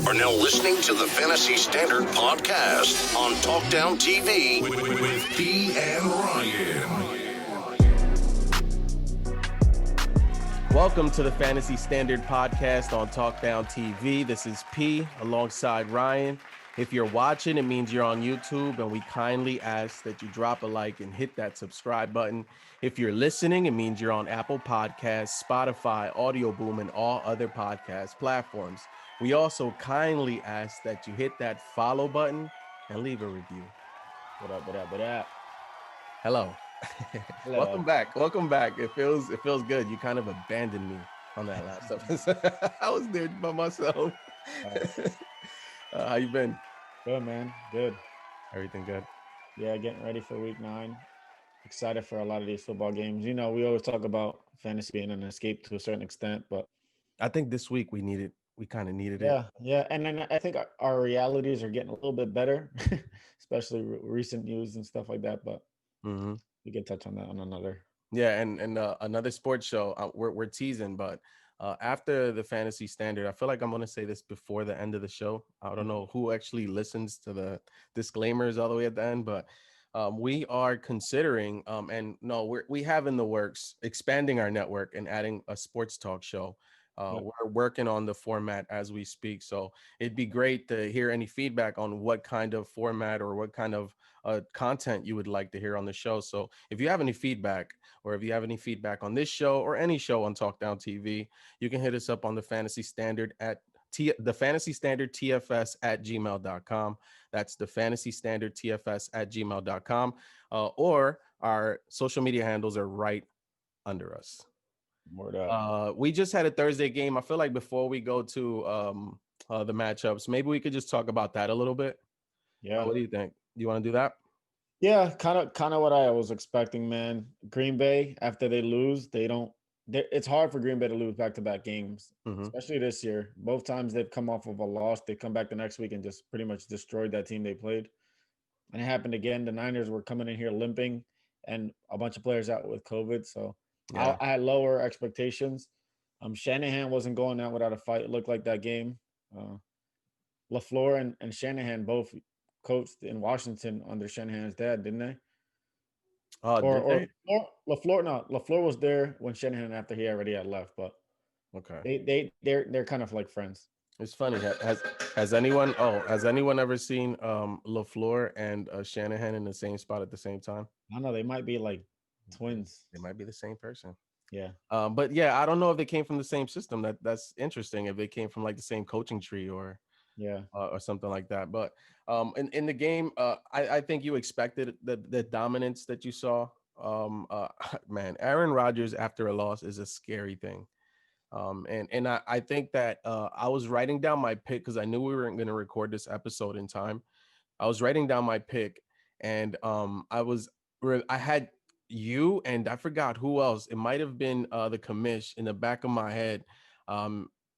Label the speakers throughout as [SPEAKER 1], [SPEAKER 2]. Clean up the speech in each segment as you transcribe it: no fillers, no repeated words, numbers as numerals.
[SPEAKER 1] are now listening to the Fantasy Standard Podcast on Talkdown TV with P and Ryan.
[SPEAKER 2] Welcome to the Fantasy Standard Podcast on Talkdown TV. This is P alongside Ryan. If you're watching, it means you're on YouTube, and we kindly ask that you drop a like and hit that subscribe button. If you're listening, it means you're on Apple Podcasts, Spotify, Audio Boom, and all other podcast platforms. We also kindly ask that you hit that follow button and leave a review.
[SPEAKER 3] What up?
[SPEAKER 2] Hello.
[SPEAKER 3] Hello.
[SPEAKER 2] Welcome back. It feels good. You kind of abandoned me on that last episode. I was there by myself. How you been?
[SPEAKER 3] Good, man. Good.
[SPEAKER 2] Everything good?
[SPEAKER 3] Yeah, getting ready for week 9. Excited for a lot of these football games. You know, we always talk about fantasy being an escape to a certain extent, but
[SPEAKER 2] I think this week we kind of needed it.
[SPEAKER 3] Yeah. And then I think our realities are getting a little bit better, especially recent news and stuff like that. But we can touch on that on another.
[SPEAKER 2] Yeah, and another sports show. We're teasing, but after the Fantasy Standard, I feel like I'm going to say this before the end of the show. I don't know who actually listens to the disclaimers all the way at the end, but we are considering, we have in the works expanding our network and adding a sports talk show. We're working on the format as we speak. So it'd be great to hear any feedback on what kind of format or what kind of content you would like to hear on the show. So if you have any feedback, or if you have any feedback on this show or any show on Talkdown TV, you can hit us up on the Fantasy Standard at the Fantasy Standard TFS at gmail.com. That's the Fantasy Standard TFS at gmail.com. Or our social media handles are right under us. We just had a Thursday game. I feel like before we go to the matchups, maybe we could just talk about that a little bit.
[SPEAKER 3] Yeah.
[SPEAKER 2] What do you think? Do you want to do that?
[SPEAKER 3] Yeah, kind of what I was expecting, man. Green Bay, after they lose, it's hard for Green Bay to lose back-to-back games, especially this year. Both times they've come off of a loss, they come back the next week and just pretty much destroyed that team they played. And it happened again. The Niners were coming in here limping and a bunch of players out with COVID. So I had lower expectations. Shanahan wasn't going out without a fight. It looked like that game. LaFleur and Shanahan both coached in Washington under Shanahan's dad, didn't they? LaFleur was there when Shanahan after he already had left, but they're kind of like friends.
[SPEAKER 2] It's funny. Has anyone ever seen LaFleur and Shanahan in the same spot at the same time?
[SPEAKER 3] I don't know. They might be like twins.
[SPEAKER 2] They might be the same person.
[SPEAKER 3] Yeah.
[SPEAKER 2] But yeah, I don't know if they came from the same system. That's interesting. If they came from like the same coaching tree or something like that. But in the game, I think you expected the dominance that you saw. Man, Aaron Rodgers after a loss is a scary thing. And I think that I was writing down my pick because I knew we weren't going to record this episode in time. I was writing down my pick, and I had you and I forgot who else. It might have been the commish in the back of my head,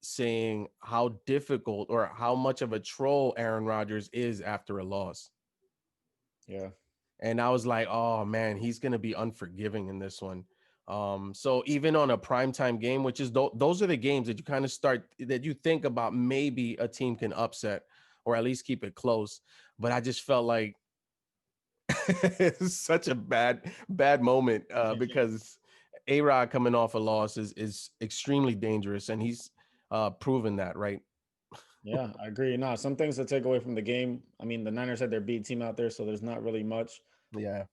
[SPEAKER 2] saying how difficult or how much of a troll Aaron Rodgers is after a loss.
[SPEAKER 3] Yeah.
[SPEAKER 2] And I was like, oh man, he's going to be unforgiving in this one. So even on a primetime game, which is those are the games that you kind of that you think about maybe a team can upset or at least keep it close. But I just felt like it's such a bad moment because A-Rod coming off a loss is extremely dangerous, and he's proven that, right?
[SPEAKER 3] Yeah, I agree. No, some things to take away from the game. I mean, the Niners had their B team out there, so there's not really much.
[SPEAKER 2] Yeah.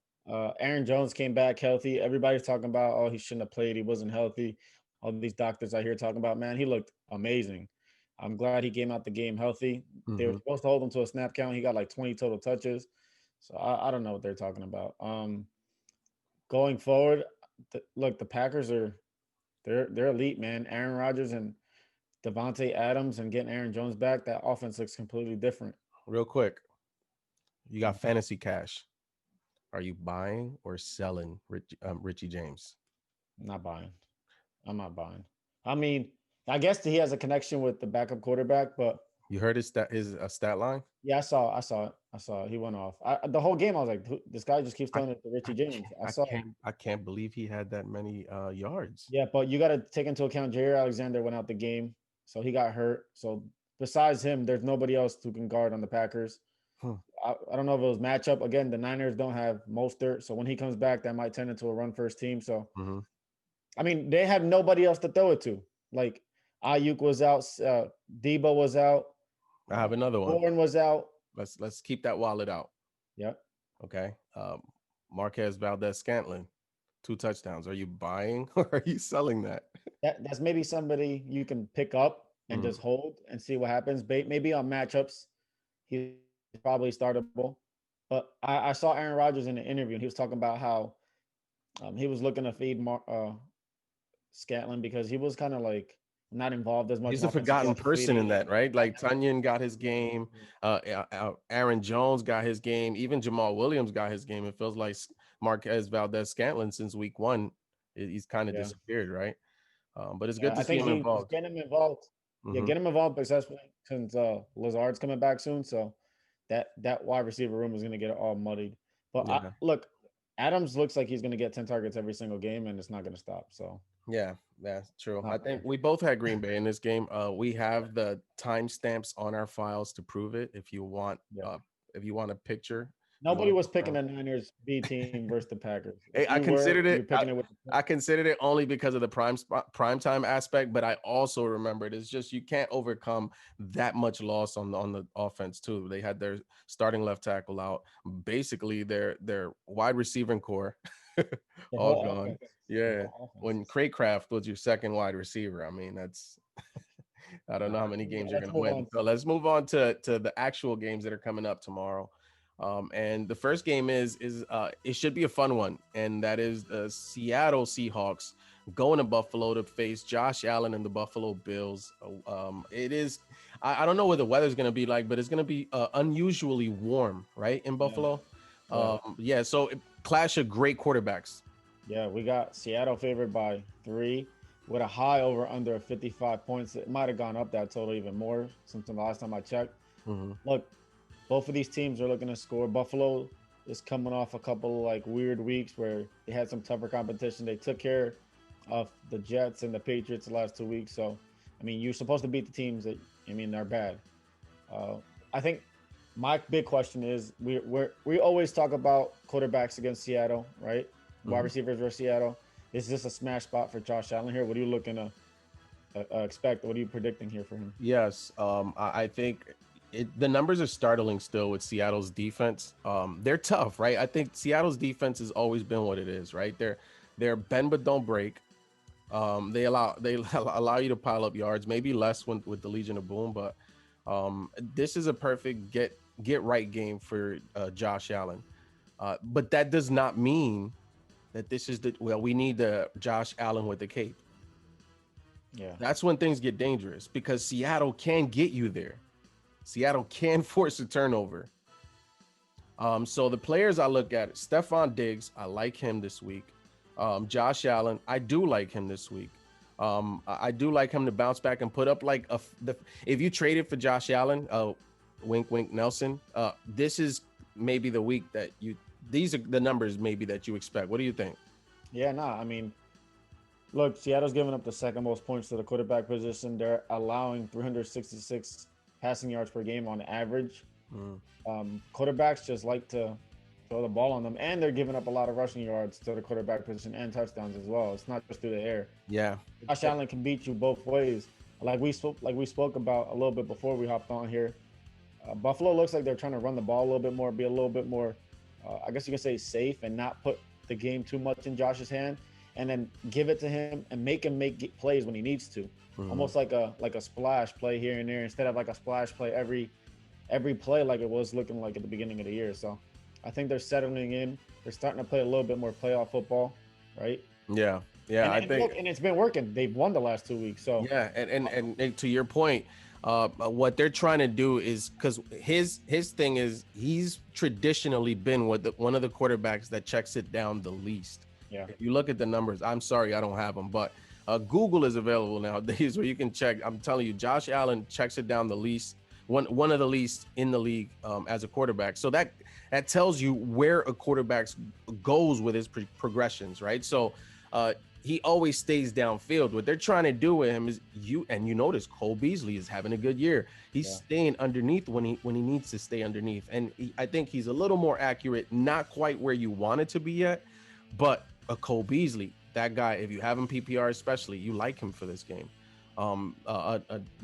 [SPEAKER 3] Aaron Jones came back healthy. Everybody's talking about, oh, he shouldn't have played. He wasn't healthy. All these doctors out here talking about, man, he looked amazing. I'm glad he came out the game healthy. They were supposed to hold him to a snap count. He got like 20 total touches. So I don't know what they're talking about. Going forward, the Packers they're elite, man. Aaron Rodgers and Devontae Adams and getting Aaron Jones back, that offense looks completely different.
[SPEAKER 2] Real quick, you got fantasy cash. Are you buying or selling Richie James?
[SPEAKER 3] I'm not buying. I mean, I guess he has a connection with the backup quarterback, but
[SPEAKER 2] you heard his stat line?
[SPEAKER 3] Yeah, I saw it. He went off. The whole game, I was like, this guy just keeps throwing it to Richie James.
[SPEAKER 2] I can't believe he had that many yards.
[SPEAKER 3] Yeah, but you got to take into account Jair Alexander went out the game, so he got hurt. So besides him, there's nobody else who can guard on the Packers.
[SPEAKER 2] Hmm.
[SPEAKER 3] I don't know if it was matchup. Again, the Niners don't have Mostert, so when he comes back, that might turn into a run first team. So,
[SPEAKER 2] Mhm.
[SPEAKER 3] I mean, they have nobody else to throw it to. Like Ayuk was out, Debo was out,
[SPEAKER 2] I have another one.
[SPEAKER 3] Warren was out.
[SPEAKER 2] Let's keep that wallet out.
[SPEAKER 3] Yep.
[SPEAKER 2] Okay. Marquez Valdez-Scantling, 2 touchdowns. Are you buying or are you selling that?
[SPEAKER 3] That's maybe somebody you can pick up and just hold and see what happens. Maybe on matchups, he's probably startable. But I saw Aaron Rodgers in an interview, and he was talking about how he was looking to feed Scantling because he was kind of like not involved as much.
[SPEAKER 2] He's
[SPEAKER 3] in
[SPEAKER 2] a forgotten
[SPEAKER 3] offensive
[SPEAKER 2] person in
[SPEAKER 3] feeding.
[SPEAKER 2] that, right? Like Tunyon got his game, Aaron Jones got his game, even Jamal Williams got his game. It feels like Marquez Valdez-Scantling since week 1, he's kind of
[SPEAKER 3] Yeah.
[SPEAKER 2] disappeared, right? But it's
[SPEAKER 3] Yeah,
[SPEAKER 2] good to
[SPEAKER 3] I
[SPEAKER 2] see
[SPEAKER 3] think
[SPEAKER 2] him involved.
[SPEAKER 3] get him involved. Yeah,
[SPEAKER 2] Mhm.
[SPEAKER 3] get him involved successfully since Lazard's coming back soon. So that wide receiver room is going to get all muddied. But
[SPEAKER 2] Yeah.
[SPEAKER 3] look, Adams looks like he's going to get 10 targets every single game, and it's not going to stop. So
[SPEAKER 2] Yeah, that's true. I
[SPEAKER 3] not
[SPEAKER 2] think
[SPEAKER 3] bad.
[SPEAKER 2] we both had Green Bay in this game. We have the timestamps on our files to prove it. If you want,
[SPEAKER 3] Yeah.
[SPEAKER 2] a picture, you
[SPEAKER 3] Nobody
[SPEAKER 2] want
[SPEAKER 3] was picking the Niners B team versus the Packers.
[SPEAKER 2] Hey,
[SPEAKER 3] If
[SPEAKER 2] I
[SPEAKER 3] you were,
[SPEAKER 2] considered
[SPEAKER 3] you're
[SPEAKER 2] it.
[SPEAKER 3] picking it with
[SPEAKER 2] I considered it only because of the prime time aspect, but I also remembered it's just you can't overcome that much loss on the offense too. They had their starting left tackle out, basically their wide receiving core
[SPEAKER 3] the
[SPEAKER 2] all
[SPEAKER 3] whole
[SPEAKER 2] gone.
[SPEAKER 3] offense. The
[SPEAKER 2] Yeah,
[SPEAKER 3] whole offense.
[SPEAKER 2] when Craycraft was your second wide receiver, I mean that's I don't know how many
[SPEAKER 3] Yeah,
[SPEAKER 2] games you're
[SPEAKER 3] let's
[SPEAKER 2] going to
[SPEAKER 3] move
[SPEAKER 2] win.
[SPEAKER 3] on.
[SPEAKER 2] So let's move on to the actual games that are coming up tomorrow. And the first game is it should be a fun one, and that is the Seattle Seahawks going to Buffalo to face Josh Allen and the Buffalo Bills. It is I don't know what the weather's going to be like, but it's going to be unusually warm, right, in Buffalo.
[SPEAKER 3] Yeah.
[SPEAKER 2] So clash of great quarterbacks.
[SPEAKER 3] Yeah, we got Seattle favored by 3 with a high over under 55 points. It might have gone up that total even more since the last time I checked.
[SPEAKER 2] Mm-hmm.
[SPEAKER 3] Look, both of these teams are looking to score. Buffalo is coming off a couple like weird weeks where they had some tougher competition. They took care of the Jets and the Patriots the last 2 weeks. So, I mean, you're supposed to beat the teams that are bad. I think my big question is we always talk about quarterbacks against Seattle, right? Wide receivers versus Seattle. Is this a smash spot for Josh Allen here? What are you looking to expect? What are you predicting here for him?
[SPEAKER 2] Yes, I think the numbers are startling still with Seattle's defense. They're tough, right? I think Seattle's defense has always been what it is, right? They're bend but don't break. They allow you to pile up yards, maybe less with the Legion of Boom, but this is a perfect get right game for Josh Allen. But that does not mean that this is we need the Josh Allen with the cape.
[SPEAKER 3] Yeah.
[SPEAKER 2] That's when things get dangerous because Seattle can get you there. Seattle can force a turnover. So the players I look at, Stephon Diggs, I like him this week. Josh Allen, I do like him this week. I do like him to bounce back and put up like if you traded for Josh Allen, wink, wink, Nelson, this is maybe the week that these are the numbers maybe that you expect. What do you think?
[SPEAKER 3] Yeah, I mean, look, Seattle's giving up the second most points to the quarterback position. They're allowing 366 passing yards per game on average. Quarterbacks just like to throw the ball on them, and they're giving up a lot of rushing yards to the quarterback position and touchdowns as well. It's not just through the air.
[SPEAKER 2] Yeah,
[SPEAKER 3] Josh Allen can beat you both ways. Like we spoke about a little bit before we hopped on here. Buffalo looks like they're trying to run the ball a little bit more, be a little bit more, I guess you can say, safe, and not put the game too much in Josh's hand, and then give it to him and make him make plays when he needs to. Almost like a splash play here and there instead of like a splash play every play like it was looking like at the beginning of the year. So I think they're settling in. They're starting to play a little bit more playoff football, right?
[SPEAKER 2] Yeah.
[SPEAKER 3] I think it's been working. They've won the last 2 weeks. So
[SPEAKER 2] yeah, and to your point, what they're trying to do is because his thing is he's traditionally been one of the quarterbacks that checks it down the least.
[SPEAKER 3] Yeah.
[SPEAKER 2] If you look at the numbers, I'm sorry I don't have them, but Google is available nowadays where you can check. I'm telling you, Josh Allen checks it down the least, one of the least in the league as a quarterback. So that tells you where a quarterback goes with his progressions, right? So he always stays downfield. What they're trying to do with him is you notice Cole Beasley is having a good year. He's staying underneath when he needs to stay underneath. And I think he's a little more accurate, not quite where you want it to be yet, but a Cole Beasley, that guy, if you have him PPR especially, you like him for this game.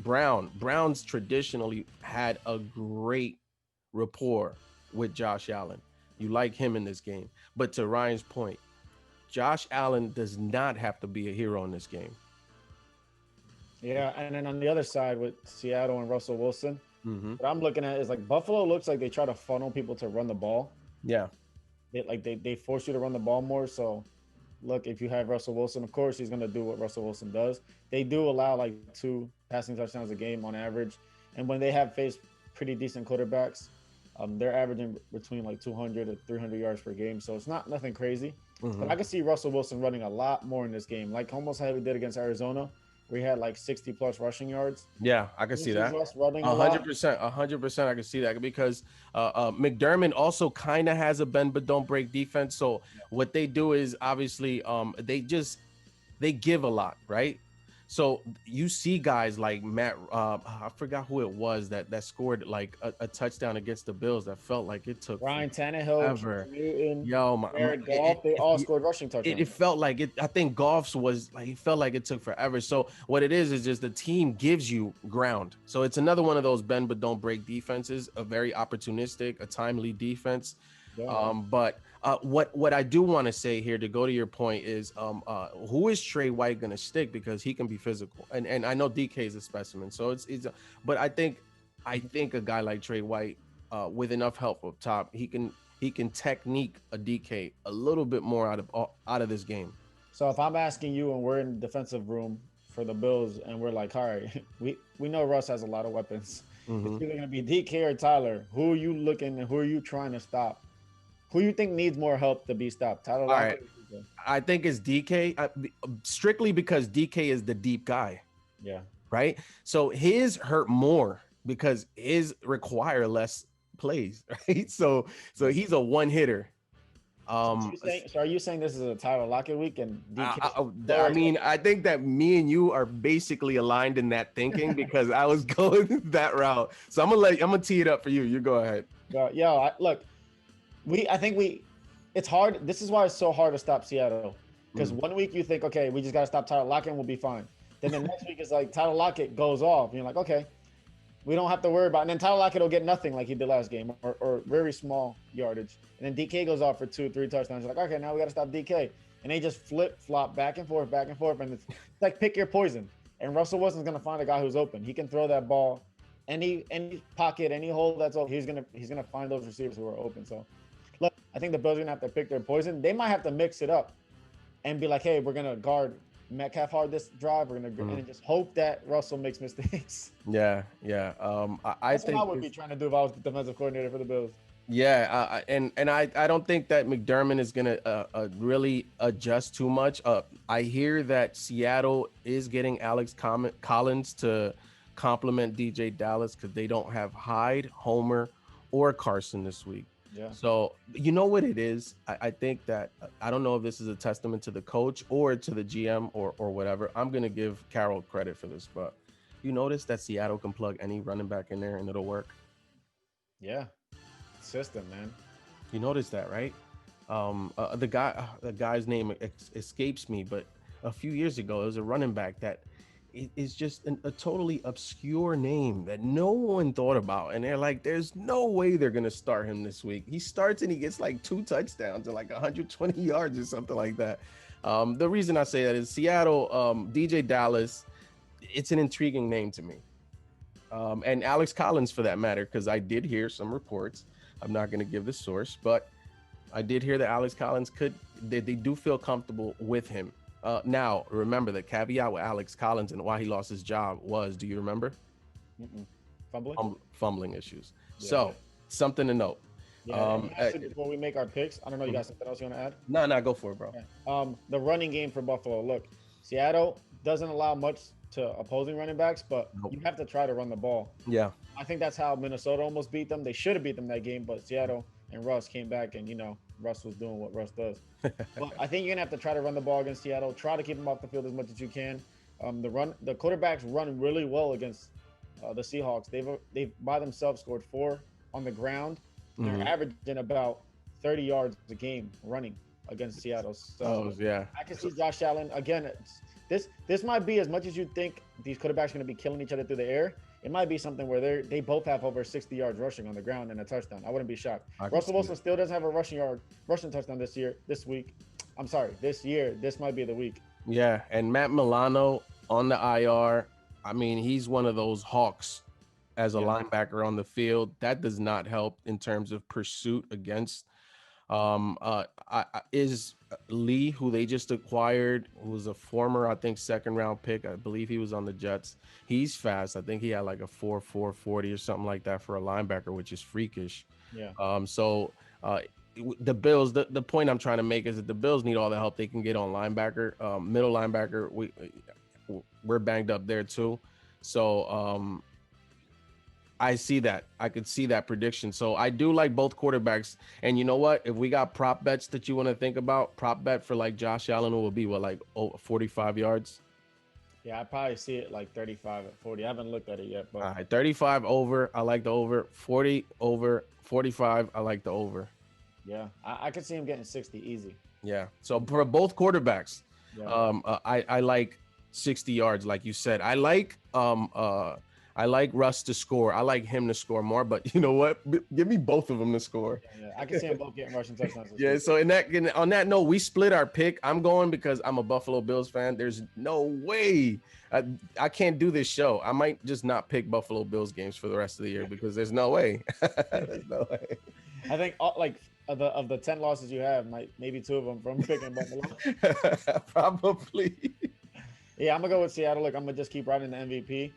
[SPEAKER 2] Brown's traditionally had a great rapport with Josh Allen. You like him in this game. But to Ryan's point, Josh Allen does not have to be a hero in this game.
[SPEAKER 3] Yeah, and then on the other side with Seattle and Russell Wilson, what I'm looking at is like Buffalo looks like they try to funnel people to run the ball.
[SPEAKER 2] Yeah.
[SPEAKER 3] They force you to run the ball more. So, look, if you have Russell Wilson, of course he's going to do what Russell Wilson does. They do allow like 2 passing touchdowns a game on average. And when they have faced pretty decent quarterbacks, they're averaging between like 200 to 300 yards per game. So it's nothing crazy. But I can see Russell Wilson running a lot more in this game, like almost how he did against Arizona, where he had like 60 plus rushing yards.
[SPEAKER 2] Yeah, I can see that. 100%. I can see that because McDermott also kind of has a bend but don't break defense. So what they do is obviously they give a lot, right? So you see guys like Matt, I forgot who it was that scored like a touchdown against the Bills that felt like it took
[SPEAKER 3] Ryan Tannehill,
[SPEAKER 2] ever.
[SPEAKER 3] Newton,
[SPEAKER 2] Jared
[SPEAKER 3] Goff, they all scored rushing touchdowns.
[SPEAKER 2] It felt like it. I think Goff's was like it felt like it took forever. So what it is just the team gives you ground. So it's another one of those bend but don't break defenses, a very opportunistic, a timely defense. But what I do want to say here to go to your point is who is Trey White going to stick, because he can be physical, and I know DK is a specimen, so it's but I think a guy like Trey White with enough help up top, he can technique a DK a little bit more out of this game.
[SPEAKER 3] So if I'm asking you and we're in the defensive room for the Bills and we're like, all right, we know Russ has a lot of weapons. It's either going to be DK or Tyler. Who are you looking and who are you trying to stop? Who you think needs more help to be stopped? Tyler Lockett?
[SPEAKER 2] Right. I think it's DK, strictly because DK is the deep guy.
[SPEAKER 3] Yeah.
[SPEAKER 2] Right? So his hurt more because his require less plays, right? So he's a one hitter.
[SPEAKER 3] So are you saying this is a Tyler Lockett week and DK?
[SPEAKER 2] I mean, I think that me and you are basically aligned in that thinking because I was going that route. So I'm gonna tee it up for you. You go ahead.
[SPEAKER 3] Look. It's hard. This is why it's so hard to stop Seattle. Because 1 week you think, okay, we just got to stop Tyler Lockett and we'll be fine. Then the next week is like Tyler Lockett goes off. And you're like, okay, we don't have to worry about it. And then Tyler Lockett will get nothing like he did last game or very small yardage. And then DK goes off for 2-3 touchdowns. You're like, okay, now we got to stop DK. And they just flip-flop back and forth. And it's like pick your poison. And Russell Wilson's going to find a guy who's open. He can throw that ball any pocket, any hole that's open. He's gonna find those receivers who are open. So look, I think the Bills are gonna have to pick their poison. They might have to mix it up and be like, hey, we're gonna guard Metcalf hard this drive. We're gonna and just hope that Russell makes mistakes.
[SPEAKER 2] Yeah. I think
[SPEAKER 3] what I would be trying to do if I was the defensive coordinator for the Bills.
[SPEAKER 2] Yeah, and I don't think that McDermott is gonna really adjust too much. I hear that Seattle is getting Alex Collins to complement DJ Dallas because they don't have Hyde, Homer, or Carson this week.
[SPEAKER 3] Yeah.
[SPEAKER 2] So you know what it is? I think that I don't know if this is a testament to the coach or to the GM or whatever. I'm gonna give Carroll credit for this, but you notice that Seattle can plug any running back in there and it'll work.
[SPEAKER 3] Yeah. System, man.
[SPEAKER 2] You notice that, right? The guy's name escapes me, but a few years ago, it was a running back that is just a totally obscure name that no one thought about. And they're like, there's no way they're going to start him this week. He starts and he gets like 2 touchdowns and like 120 yards or something like that. The reason I say that is Seattle, DJ Dallas, it's an intriguing name to me. And Alex Collins for that matter, because I did hear some reports. I'm not going to give the source, but I did hear that Alex Collins they do feel comfortable with him. Now, remember the caveat with Alex Collins and why he lost his job was, do you remember? Fumbling issues. Yeah. So something to note.
[SPEAKER 3] Yeah, before we make our picks, I don't know, you got something else you want to add?
[SPEAKER 2] No, go for it, bro.
[SPEAKER 3] Okay. The running game for Buffalo. Look, Seattle doesn't allow much to opposing running backs, but you have to try to run the ball.
[SPEAKER 2] Yeah. I
[SPEAKER 3] think that's how Minnesota almost beat them. They should have beat them that game, but Seattle and Russ came back and, Russ was doing what Russ does. But I think you're gonna have to try to run the ball against Seattle. Try to keep them off the field as much as you can. The quarterbacks run really well against the Seahawks. They've by themselves scored 4 on the ground. They're averaging about 30 yards a game running against Seattle. So I can see Josh Allen again. This might be, as much as you think these quarterbacks are going to be killing each other through the air, it might be something where they both have over 60 yards rushing on the ground and a touchdown. I wouldn't be shocked. Russell Wilson still doesn't have a rushing touchdown this year. This year, this might be the week.
[SPEAKER 2] Yeah, and Matt Milano on the IR. I mean, he's one of those hawks as a linebacker on the field. That does not help in terms of pursuit against is Lee, who they just acquired, who was a former, I think, second round pick. I believe he was on the Jets. He's fast. I think he had like a 4.40 or something like that for a linebacker, which is freakish.
[SPEAKER 3] Yeah.
[SPEAKER 2] The Bills, the point I'm trying to make is that the Bills need all the help they can get on linebacker, middle linebacker. We're banged up there too. So I see that. I could see that prediction. So I do like both quarterbacks. And you know what? If we got prop bets that you want to think about, prop bet for like Josh Allen will be what, like 45 yards?
[SPEAKER 3] Yeah, I probably see it like 35 at 40. I haven't looked at it yet. But
[SPEAKER 2] all right, 35 over. I like the over. 40 over. 45. I like the over.
[SPEAKER 3] Yeah, I could see him getting 60 easy.
[SPEAKER 2] Yeah. So for both quarterbacks,
[SPEAKER 3] yeah.
[SPEAKER 2] I like 60 yards, like you said. I like Russ to score. I like him to score more, but you know what? Give me both of them to score.
[SPEAKER 3] Yeah. I can see them both getting rushing touchdowns.
[SPEAKER 2] Yeah. So on that note, we split our pick. I'm going because I'm a Buffalo Bills fan. There's no way I can't do this show. I might just not pick Buffalo Bills games for the rest of the year because there's no way. There's no way.
[SPEAKER 3] I think of the 10 losses you have, maybe 2 of them from picking Buffalo.
[SPEAKER 2] Probably.
[SPEAKER 3] Yeah, I'm gonna go with Seattle. Look, I'm gonna just keep riding the MVP.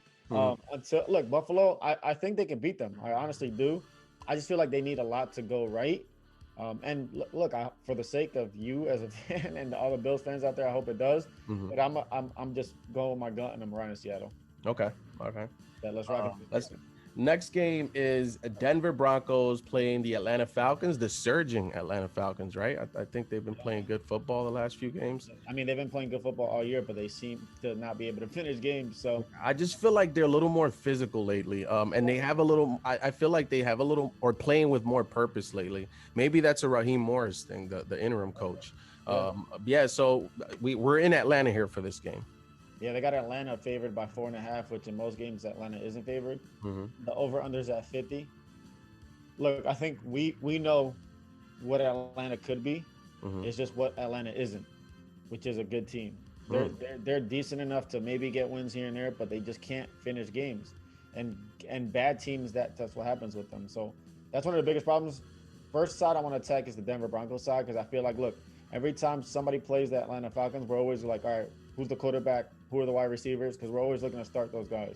[SPEAKER 3] Look, Buffalo, I think they can beat them. I honestly do. I just feel like they need a lot to go right. And look, for the sake of you as a fan and all the Bills fans out there, I hope it does. But I'm just going with my gut and I'm riding Seattle.
[SPEAKER 2] Okay.
[SPEAKER 3] Yeah, let's rock it.
[SPEAKER 2] Next game is Denver Broncos playing the Atlanta Falcons, the surging Atlanta Falcons, right? I think they've been playing good football the last few games.
[SPEAKER 3] I mean, they've been playing good football all year, but they seem to not be able to finish games. So
[SPEAKER 2] I just feel like they're a little more physical lately. And they have a little, I feel like they have a little, or playing with more purpose lately. Maybe that's a Raheem Morris thing, the interim coach. So we're in Atlanta here for this game.
[SPEAKER 3] Yeah, they got Atlanta favored by 4.5, which in most games Atlanta isn't favored. The over-under's at 50. Look, I think we know what Atlanta could be. It's just what Atlanta isn't, which is a good team. They're decent enough to maybe get wins here and there, but they just can't finish games. And bad teams, that's what happens with them. So that's one of the biggest problems. First side I want to attack is the Denver Broncos side, because I feel like, look, every time somebody plays the Atlanta Falcons, we're always like, all right, who's the quarterback? Who are the wide receivers? Because we're always looking to start those guys.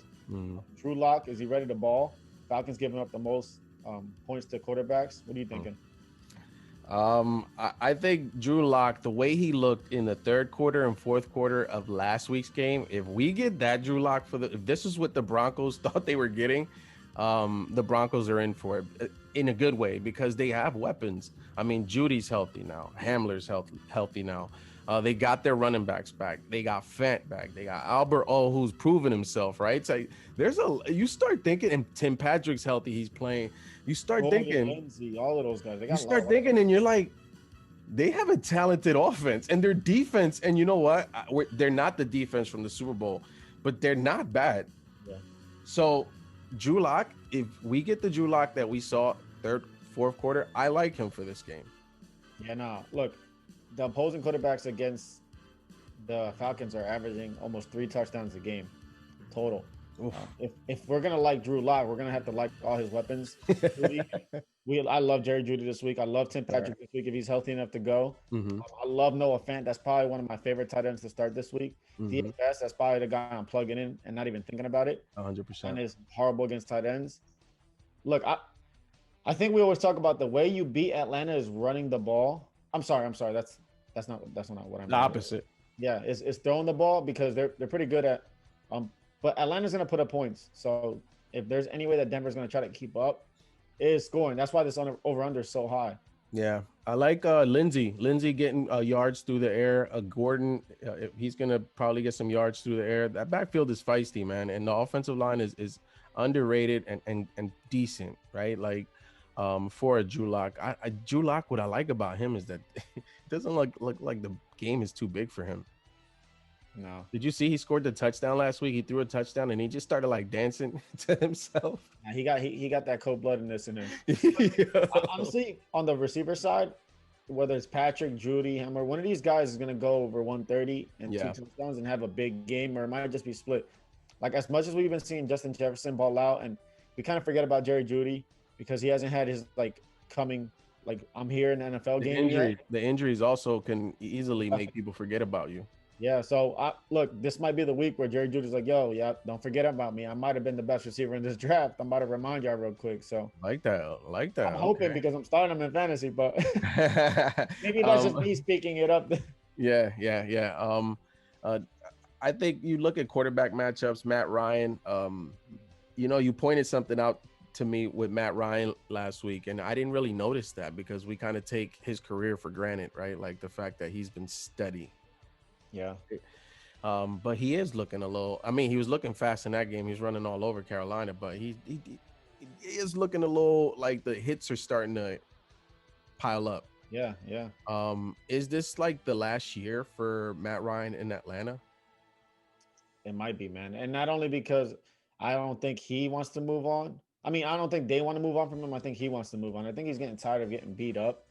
[SPEAKER 3] Drew Lock, is he ready to ball? Falcons giving up the most points to quarterbacks. What are you thinking?
[SPEAKER 2] I think Drew Lock, the way he looked in the third quarter and fourth quarter of last week's game, if we get that Drew Lock if this is what the Broncos thought they were getting, the Broncos are in for it in a good way because they have weapons. I mean, Judy's healthy now. Hamler's healthy now. They got their running backs back. They got Fant back. They got Albert O, who's proven himself, right? So you start thinking, and Tim Patrick's healthy. He's playing. You start thinking,
[SPEAKER 3] Lindsay, all of those guys.
[SPEAKER 2] You start thinking, and you're like, they have a talented offense, and their defense. And you know what? They're not the defense from the Super Bowl, but they're not bad.
[SPEAKER 3] Yeah.
[SPEAKER 2] So Drew Lock, if we get the Drew Lock that we saw third, fourth quarter, I like him for this game.
[SPEAKER 3] Yeah, no, look. The opposing quarterbacks against the Falcons are averaging almost 3 touchdowns a game total. If we're gonna like Drew Lock, we're gonna have to like all his weapons. I love Jerry Jeudy this week. I love Tim Patrick this week if he's healthy enough to go. I love Noah Fant. That's probably one of my favorite tight ends to start this week. DFS, that's probably the guy I'm plugging in and not even thinking about it.
[SPEAKER 2] 100%.
[SPEAKER 3] And is horrible against tight ends. Look, I think we always talk about the way you beat Atlanta is running the ball. I'm sorry. That's not what I'm.
[SPEAKER 2] The opposite.
[SPEAKER 3] Yeah, it's throwing the ball because they're pretty good at. But Atlanta's gonna put up points. So if there's any way that Denver's gonna try to keep up, is scoring. That's why this over under is so high.
[SPEAKER 2] Yeah, I like Lindsey. Lindsey getting yards through the air. Gordon, he's gonna probably get some yards through the air. That backfield is feisty, man, and the offensive line is underrated and decent, right? Like, for a Drew Lock, Drew Lock. What I like about him is that it doesn't look like the game is too big for him.
[SPEAKER 3] No.
[SPEAKER 2] Did you see he scored the touchdown last week? He threw a touchdown and he just started like dancing to himself.
[SPEAKER 3] Nah, he got that cold bloodedness in him.
[SPEAKER 2] Yo.
[SPEAKER 3] Honestly, on the receiver side, whether it's Patrick, Judy, Hammer, one of these guys is gonna go over 130 and two
[SPEAKER 2] Yeah.
[SPEAKER 3] touchdowns and have a big game, or it might just be split. Like as much as we've been seeing Justin Jefferson ball out, and we kind of forget about Jerry Judy because he hasn't had his like coming like I'm here in the NFL game yet.
[SPEAKER 2] The injuries also can easily make people forget about you.
[SPEAKER 3] Yeah, so look, this might be the week where Jerry Judy's like, "Yo, yeah, don't forget about me. I might have been the best receiver in this draft. I'm about to remind y'all real quick." So
[SPEAKER 2] Like that.
[SPEAKER 3] I'm hoping
[SPEAKER 2] Okay.
[SPEAKER 3] because I'm starting him in fantasy, but maybe that's just me speaking it up.
[SPEAKER 2] Yeah. Uh, I think you look at quarterback matchups, Matt Ryan. You pointed something out to me with Matt Ryan last week, and I didn't really notice that because we kind of take his career for granted, right? Like the fact that he's been steady.
[SPEAKER 3] Yeah.
[SPEAKER 2] But he is looking a little. I mean, he was looking fast in that game. He's running all over Carolina, but he is looking a little like the hits are starting to pile up.
[SPEAKER 3] Yeah.
[SPEAKER 2] Is this like the last year for Matt Ryan in Atlanta?
[SPEAKER 3] It might be, man. And not only because I don't think he wants to move on. I mean, I don't think they want to move on from him. I think he wants to move on. I think he's getting tired of getting beat up.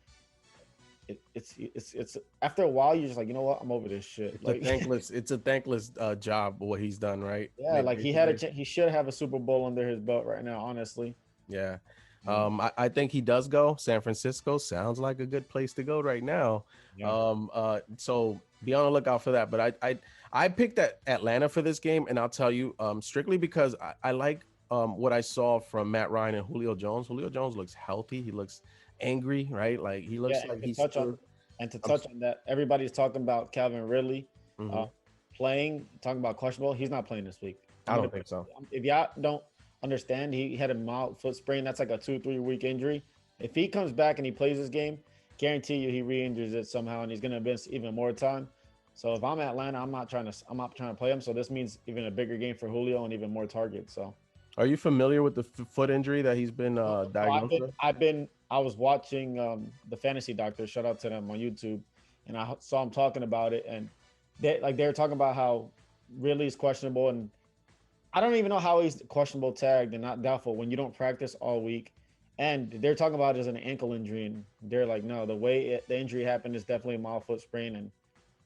[SPEAKER 3] It's after a while you're just like, you know what, I'm over this shit.
[SPEAKER 2] It's a thankless job what he's done, right?
[SPEAKER 3] Yeah, like he should have a Super Bowl under his belt right now, honestly.
[SPEAKER 2] Yeah. I think he does go. San Francisco sounds like a good place to go right now.
[SPEAKER 3] Yeah.
[SPEAKER 2] So be on the lookout for that. But I picked Atlanta for this game, and I'll tell you, strictly because I like what I saw from Matt Ryan and Julio Jones. Julio Jones looks healthy. He looks angry, right? Like he looks like he's still.
[SPEAKER 3] To touch on that, everybody's talking about Calvin Ridley
[SPEAKER 2] Mhm.
[SPEAKER 3] talking about questionable. He's not playing this week.
[SPEAKER 2] I don't think so.
[SPEAKER 3] If y'all don't understand, he had a mild foot sprain. That's like a 2-3 week injury. If he comes back and he plays this game, guarantee you he re-injures it somehow and he's gonna miss even more time. So if I'm Atlanta, I'm not trying to play him. So this means even a bigger game for Julio and even more targets. So
[SPEAKER 2] Are you familiar with the foot injury that he's been diagnosed with?
[SPEAKER 3] I was watching the Fantasy Doctor. Shout out to them on YouTube, and I saw him talking about it, and they were talking about how Ridley's questionable, and I don't even know how he's questionable tagged and not doubtful when you don't practice all week. And they're talking about it as an ankle injury, and they're like, no, the way the injury happened is definitely a mild foot sprain, and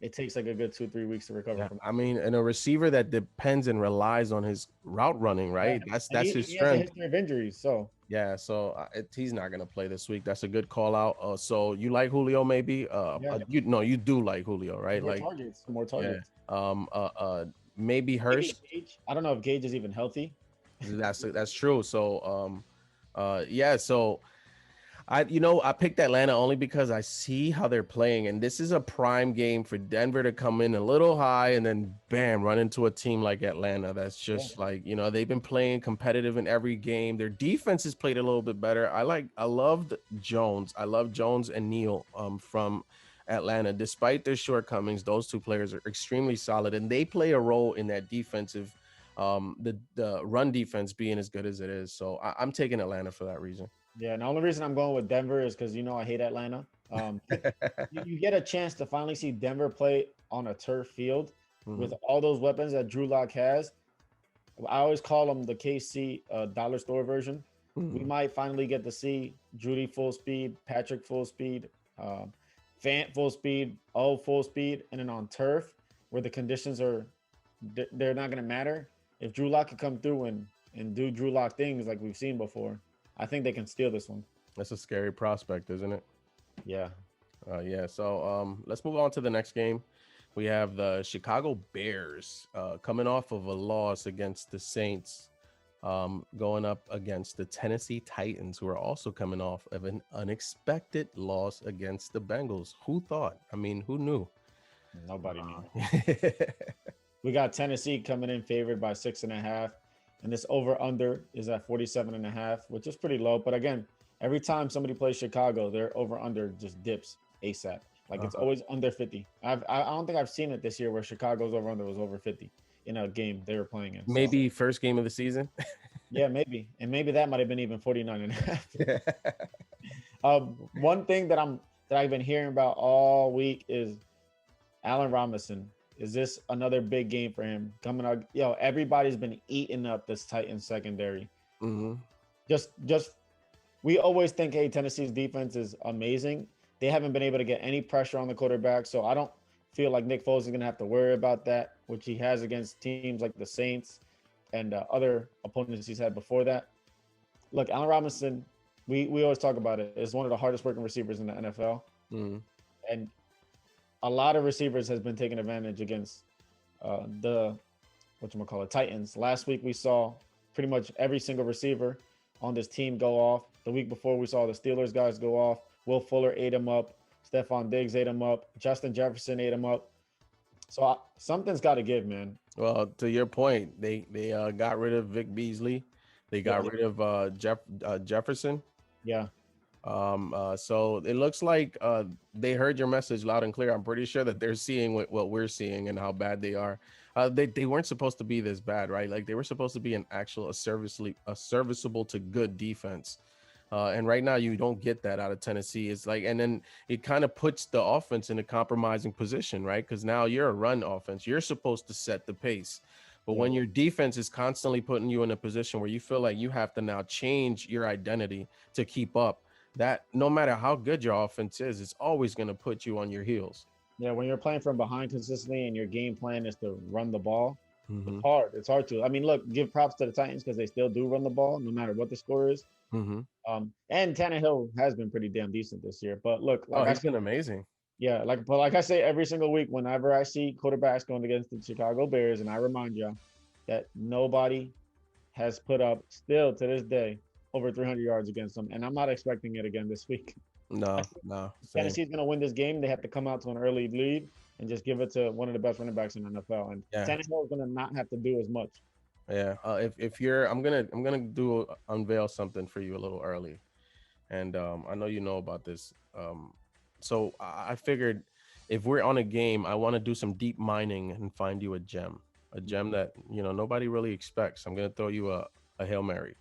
[SPEAKER 3] it takes like a good 2-3 weeks to recover from.
[SPEAKER 2] I mean, and a receiver that depends and relies on his route running, right?
[SPEAKER 3] Yeah.
[SPEAKER 2] That's his
[SPEAKER 3] he has a
[SPEAKER 2] strength.
[SPEAKER 3] history of injuries, so
[SPEAKER 2] Yeah, so he's not gonna play this week. That's a good call out. So you like Julio, maybe? You do like Julio, right?
[SPEAKER 3] more targets.
[SPEAKER 2] Yeah. Maybe Hirsch.
[SPEAKER 3] Gage. I don't know if Gage is even healthy.
[SPEAKER 2] That's true. So yeah. So I picked Atlanta only because I see how they're playing, and this is a prime game for Denver to come in a little high and then bam, run into a team like Atlanta. That's just like, they've been playing competitive in every game. Their defense has played a little bit better. I loved Jones. I love Jones and Neal from Atlanta. Despite their shortcomings, those two players are extremely solid, and they play a role in that defensive, the run defense being as good as it is. So I'm taking Atlanta for that reason.
[SPEAKER 3] Yeah, and the only reason I'm going with Denver is because I hate Atlanta. You get a chance to finally see Denver play on a turf field with all those weapons that Drew Lock has. I always call them the KC dollar store version. We might finally get to see Judy full speed, Patrick full speed, Fant full speed, O full speed, and then on turf where the conditions they're not going to matter. If Drew Lock can come through and do Drew Lock things like we've seen before, I think they can steal this one.
[SPEAKER 2] That's a scary prospect, isn't it?
[SPEAKER 3] Yeah.
[SPEAKER 2] Yeah. So let's move on to the next game. We have the Chicago Bears coming off of a loss against the Saints, going up against the Tennessee Titans, who are also coming off of an unexpected loss against the Bengals. Who thought? I mean, who knew?
[SPEAKER 3] Nobody knew. We got Tennessee coming in favored by 6.5. And this over under is at 47.5, which is pretty low. But again, Every time somebody plays Chicago, their over/under just dips ASAP. Like it's always under 50. I don't think I've seen it this year where Chicago's over/under was over 50 in a game they were playing in.
[SPEAKER 2] Maybe first game of the season.
[SPEAKER 3] Yeah, maybe. And maybe that might have been even 49.5. One thing that I've been hearing about all week is Allen Robinson. Is this another big game for him coming out? Everybody's been eating up this Titans secondary.
[SPEAKER 2] Mm-hmm.
[SPEAKER 3] Just we always think, hey, Tennessee's defense is amazing. They haven't been able to get any pressure on the quarterback, so I don't feel like Nick Foles is going to have to worry about that, which he has against teams like the Saints and other opponents he's had before that. Look, Allen Robinson, we always talk about it, is one of the hardest working receivers in the NFL.
[SPEAKER 2] Mm-hmm.
[SPEAKER 3] And a lot of receivers has been taking advantage against the Titans. Last week we saw pretty much every single receiver on this team go off. The week before we saw the Steelers guys go off. Will Fuller ate him up. Stephon Diggs ate him up. Justin Jefferson ate him up. So something's got to give, man.
[SPEAKER 2] Well, to your point, they got rid of Vic Beasley. They got rid of Jefferson.
[SPEAKER 3] Yeah.
[SPEAKER 2] So it looks like they heard your message loud and clear. I'm pretty sure that they're seeing what we're seeing and how bad they are. They weren't supposed to be this bad, right? Like they were supposed to be a serviceable to good defense. And right now you don't get that out of Tennessee. It's like, and then it kind of puts the offense in a compromising position, right? Because now you're a run offense. You're supposed to set the pace. But when your defense is constantly putting you in a position where you feel like you have to now change your identity to keep up, that no matter how good your offense is, it's always going to put you on your heels.
[SPEAKER 3] Yeah, when you're playing from behind consistently and your game plan is to run the ball,
[SPEAKER 2] Mm-hmm.
[SPEAKER 3] it's hard. It's hard to. I mean, look, give props to the Titans because they still do run the ball no matter what the score is.
[SPEAKER 2] Mm-hmm.
[SPEAKER 3] And Tannehill has been pretty damn decent this year. But look,
[SPEAKER 2] he's been amazing.
[SPEAKER 3] Yeah, like I say every single week, whenever I see quarterbacks going against the Chicago Bears, and I remind y'all that nobody has put up still to this day over 300 yards against them, and I'm not expecting it again this week.
[SPEAKER 2] No.
[SPEAKER 3] Tennessee's going to win this game. They have to come out to an early lead and just give it to one of the best running backs in the NFL. And Tannehill is going to not have to do as much.
[SPEAKER 2] Yeah. If you're, I'm gonna unveil something for you a little early, and I know you know about this. So I figured if we're on a game, I want to do some deep mining and find you a gem that nobody really expects. I'm gonna throw you a Hail Mary.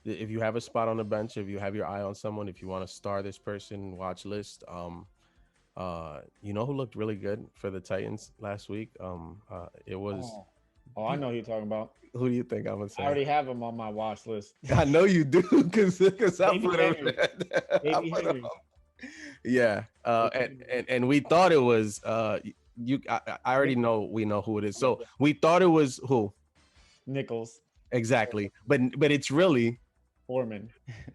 [SPEAKER 2] If you have a spot on the bench, if you have your eye on someone, if you want to star this person, watch list. You know who looked really good for the Titans last week? It was.
[SPEAKER 3] Oh, I know who you're talking about.
[SPEAKER 2] Who do you think I'm gonna say?
[SPEAKER 3] I already have him on my watch list.
[SPEAKER 2] I know you do, because I put him. Yeah, and we thought it was you. I already know we know who it is. So we thought it was who?
[SPEAKER 3] Nichols.
[SPEAKER 2] Exactly, but it's really
[SPEAKER 3] Foreman.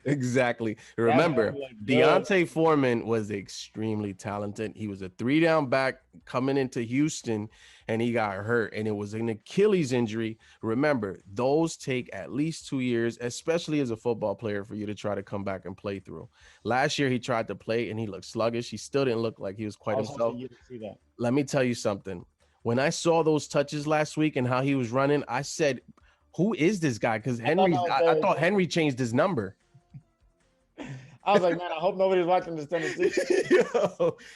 [SPEAKER 2] Exactly. Remember, Deontay Foreman was extremely talented. He was a 3-down back coming into Houston, and he got hurt, and it was an Achilles injury. Remember, those take at least 2 years, especially as a football player, for you to try to come back and play through. Last year, he tried to play, and he looked sluggish. He still didn't look like he was quite himself. Let me tell you something. When I saw those touches last week and how he was running, I said, who is this guy? Because I thought Henry changed his number.
[SPEAKER 3] I was like, man, I hope nobody's watching this Tennessee.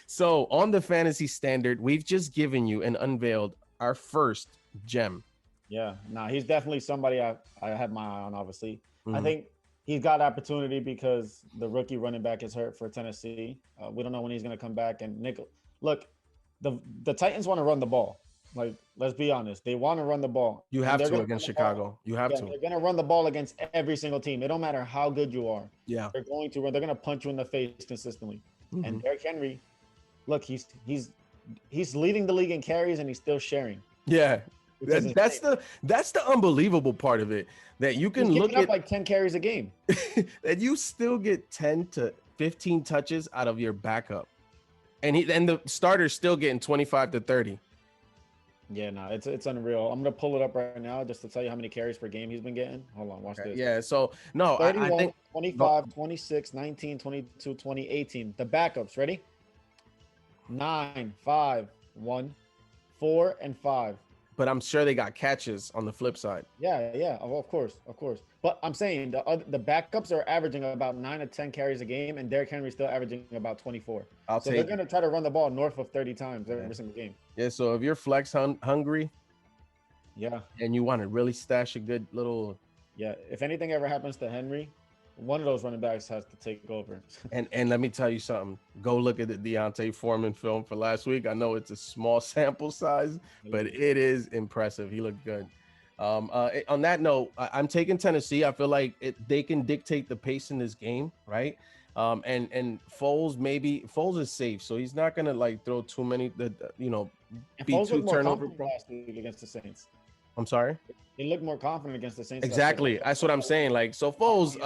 [SPEAKER 2] So on the fantasy standard, we've just given you and unveiled our first gem.
[SPEAKER 3] Yeah, he's definitely somebody I have my eye on, obviously. Mm-hmm. I think he's got opportunity because the rookie running back is hurt for Tennessee. We don't know when he's going to come back. And look, the Titans want to run the ball. Like, let's be honest. They want to run the ball.
[SPEAKER 2] You have to against Chicago. You have to.
[SPEAKER 3] They're going to run the ball against every single team. It don't matter how good you are.
[SPEAKER 2] Yeah.
[SPEAKER 3] They're going to run. They're going to punch you in the face consistently. Mm-hmm. And Derrick Henry, look, he's leading the league in carries, and he's still sharing.
[SPEAKER 2] Yeah. That's the unbelievable part of it, that you can look at
[SPEAKER 3] like 10 carries a game.
[SPEAKER 2] That you still get 10 to 15 touches out of your backup. And the starter's still getting 25 to 30.
[SPEAKER 3] Yeah, it's unreal. I'm going to pull it up right now just to tell you how many carries per game he's been getting. Hold on, watch this.
[SPEAKER 2] Yeah, so, no,
[SPEAKER 3] 31,
[SPEAKER 2] I think
[SPEAKER 3] 25, 26, 19, 22, 20, 18. The backups, ready? 9, 5, 1, 4, and 5.
[SPEAKER 2] but I'm sure they got catches on the flip side.
[SPEAKER 3] Yeah. Oh, of course. But I'm saying the backups are averaging about 9 to 10 carries a game, and Derrick Henry's still averaging about 24.
[SPEAKER 2] I'll
[SPEAKER 3] So they're
[SPEAKER 2] take
[SPEAKER 3] gonna try to run the ball north of 30 times
[SPEAKER 2] yeah.
[SPEAKER 3] every single game.
[SPEAKER 2] Yeah. So if you're flex hungry,
[SPEAKER 3] Yeah.
[SPEAKER 2] and you want to really stash a good little.
[SPEAKER 3] Yeah. If anything ever happens to Henry, one of those running backs has to take over.
[SPEAKER 2] And let me tell you something. Go look at the Deontay Foreman film for last week. I know it's a small sample size, but it is impressive. He looked good. On that note, I'm taking Tennessee. I feel like they can dictate the pace in this game, right? And Foles is safe, so he's not gonna like throw too many. Be
[SPEAKER 3] Foles
[SPEAKER 2] too
[SPEAKER 3] looked more
[SPEAKER 2] turnover
[SPEAKER 3] confident
[SPEAKER 2] prone.
[SPEAKER 3] last week against the Saints.
[SPEAKER 2] I'm sorry.
[SPEAKER 3] He looked more confident against the Saints.
[SPEAKER 2] Exactly. That's what I'm saying. Like, so Foles,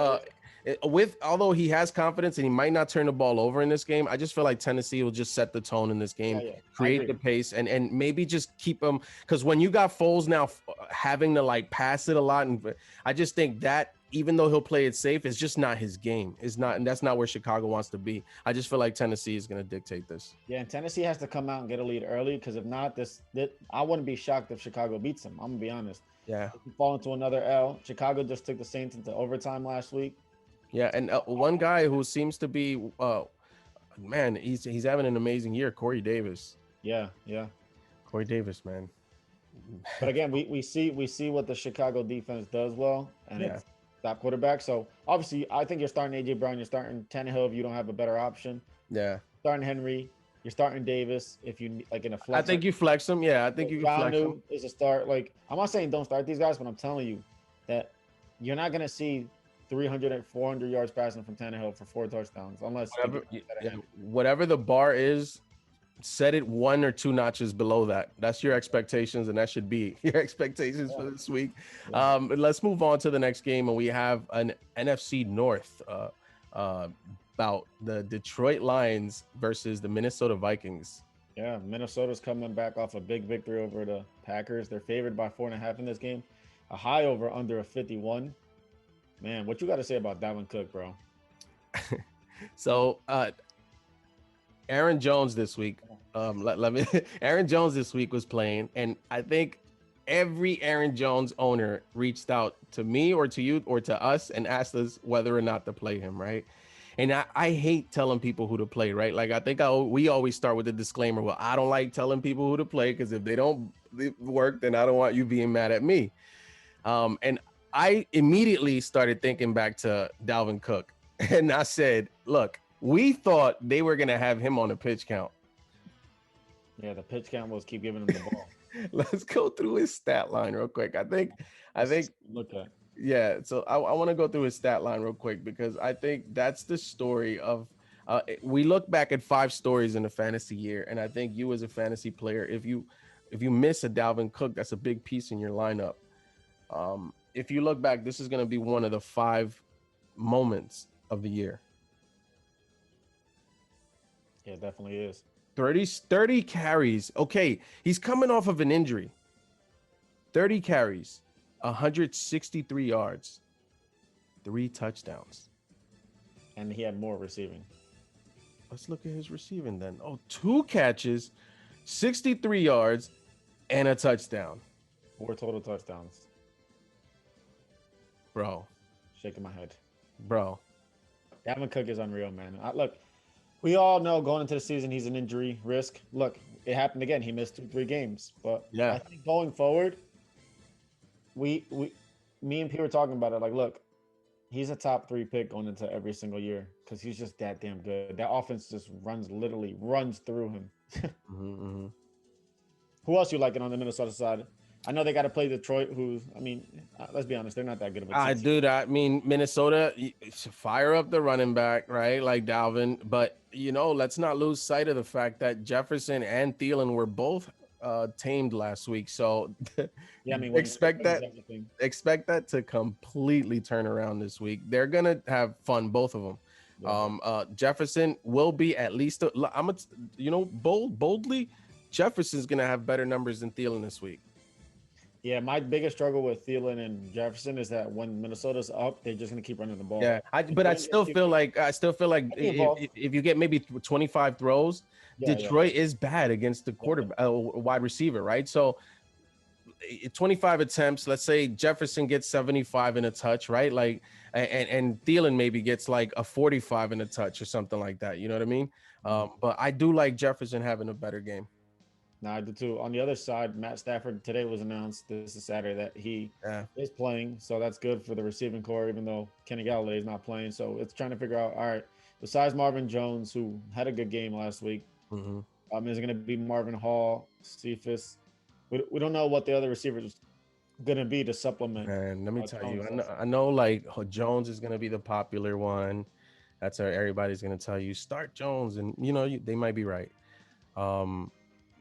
[SPEAKER 2] although he has confidence and he might not turn the ball over in this game, I just feel like Tennessee will just set the tone in this game, create the pace, and maybe just keep them. Because when you got Foles now having to like pass it a lot, and I just think that even though he'll play it safe, it's just not his game. It's not, and that's not where Chicago wants to be. I just feel like Tennessee is going to dictate this.
[SPEAKER 3] Yeah, and Tennessee has to come out and get a lead early, because if not, I wouldn't be shocked if Chicago beats them. I'm gonna be honest.
[SPEAKER 2] Yeah.
[SPEAKER 3] If you fall into another L, Chicago just took the Saints into overtime last week.
[SPEAKER 2] Yeah, and one guy who seems to be, man, he's having an amazing year, Corey Davis.
[SPEAKER 3] Yeah.
[SPEAKER 2] Corey Davis, man.
[SPEAKER 3] But again, we see what the Chicago defense does well, and it's stop quarterback. So obviously, I think you're starting AJ Brown, you're starting Tannehill if you don't have a better option.
[SPEAKER 2] Yeah.
[SPEAKER 3] Starting Henry, you're starting Davis if you like in a flex.
[SPEAKER 2] I think you flex him. Yeah, I think you can flex him.
[SPEAKER 3] Is a start. Like, I'm not saying don't start these guys, but I'm telling you that you're not gonna see 300 and 400 yards passing from Tannehill for 4 touchdowns unless
[SPEAKER 2] whatever the bar is, set it 1 or 2 notches below that. That's your expectations, and that should be your expectations for this week. Let's move on to the next game, and we have an NFC North bout, the Detroit Lions versus the Minnesota Vikings.
[SPEAKER 3] Yeah, Minnesota's coming back off a big victory over the Packers. They're favored by 4.5 in this game. A high over under a 51. Man, what you got to say about Dalvin Cook, bro?
[SPEAKER 2] So, Aaron Jones this week. Aaron Jones this week was playing, and I think every Aaron Jones owner reached out to me or to you or to us and asked us whether or not to play him, right? And I hate telling people who to play, right? Like, I think we always start with a disclaimer. Well, I don't like telling people who to play, because if they don't work, then I don't want you being mad at me. And I immediately started thinking back to Dalvin Cook, and I said, look, we thought they were going to have him on a pitch count.
[SPEAKER 3] Yeah, the pitch count was keep giving him the ball.
[SPEAKER 2] Let's go through his stat line real quick. I think
[SPEAKER 3] look at.
[SPEAKER 2] Yeah, so I want to go through his stat line real quick, because I think that's the story of we look back at 5 stories in a fantasy year, and I think you as a fantasy player, if you miss a Dalvin Cook, that's a big piece in your lineup. If you look back, this is going to be one of the 5 moments of the year.
[SPEAKER 3] Yeah, it definitely is.
[SPEAKER 2] 30 carries. Okay, he's coming off of an injury. 30 carries, 163 yards, 3 touchdowns.
[SPEAKER 3] And he had more receiving.
[SPEAKER 2] Let's look at his receiving then. 2 catches, 63 yards, and a touchdown.
[SPEAKER 3] 4 total touchdowns.
[SPEAKER 2] Bro.
[SPEAKER 3] Shaking my head.
[SPEAKER 2] Bro.
[SPEAKER 3] Dalvin Cook is unreal, man. Look, we all know going into the season he's an injury risk. Look, it happened again. He missed 2-3 games. But
[SPEAKER 2] yeah,
[SPEAKER 3] I think going forward, me and P were talking about it. Like, look, he's a top 3 pick going into every single year, because he's just that damn good. That offense just literally runs through him.
[SPEAKER 2] mm-hmm.
[SPEAKER 3] Who else you liking on the Minnesota side? I know they got to play Detroit, who, I mean, let's be honest, they're not that good of a team.
[SPEAKER 2] I mean, Minnesota, fire up the running back, right? Like Dalvin. But, let's not lose sight of the fact that Jefferson and Thielen were both tamed last week. So
[SPEAKER 3] yeah, I mean,
[SPEAKER 2] expect that to completely turn around this week. They're going to have fun, both of them. Yeah. Jefferson will be at least, boldly, Jefferson's going to have better numbers than Thielen this week.
[SPEAKER 3] Yeah, my biggest struggle with Thielen and Jefferson is that when Minnesota's up, they're just going to keep running the ball.
[SPEAKER 2] Yeah, but I still feel like if you get maybe 25 throws, Detroit is bad against the quarterback, wide receiver, right? So 25 attempts. Let's say Jefferson gets 75 in a touch, right? Like, and Thielen maybe gets like a 45 in a touch or something like that. You know what I mean? But I do like Jefferson having a better game.
[SPEAKER 3] No, I do too. On the other side, Matt Stafford today was announced this is Saturday that he is playing, so that's good for the receiving core. Even though Kenny Galladay is not playing, so it's trying to figure out. All right, besides Marvin Jones, who had a good game last week, is it going to be Marvin Hall, Cephas? We don't know what the other receivers going to be to supplement.
[SPEAKER 2] And let me tell you, I know like Jones is going to be the popular one. That's how everybody's going to tell you start Jones, and they might be right.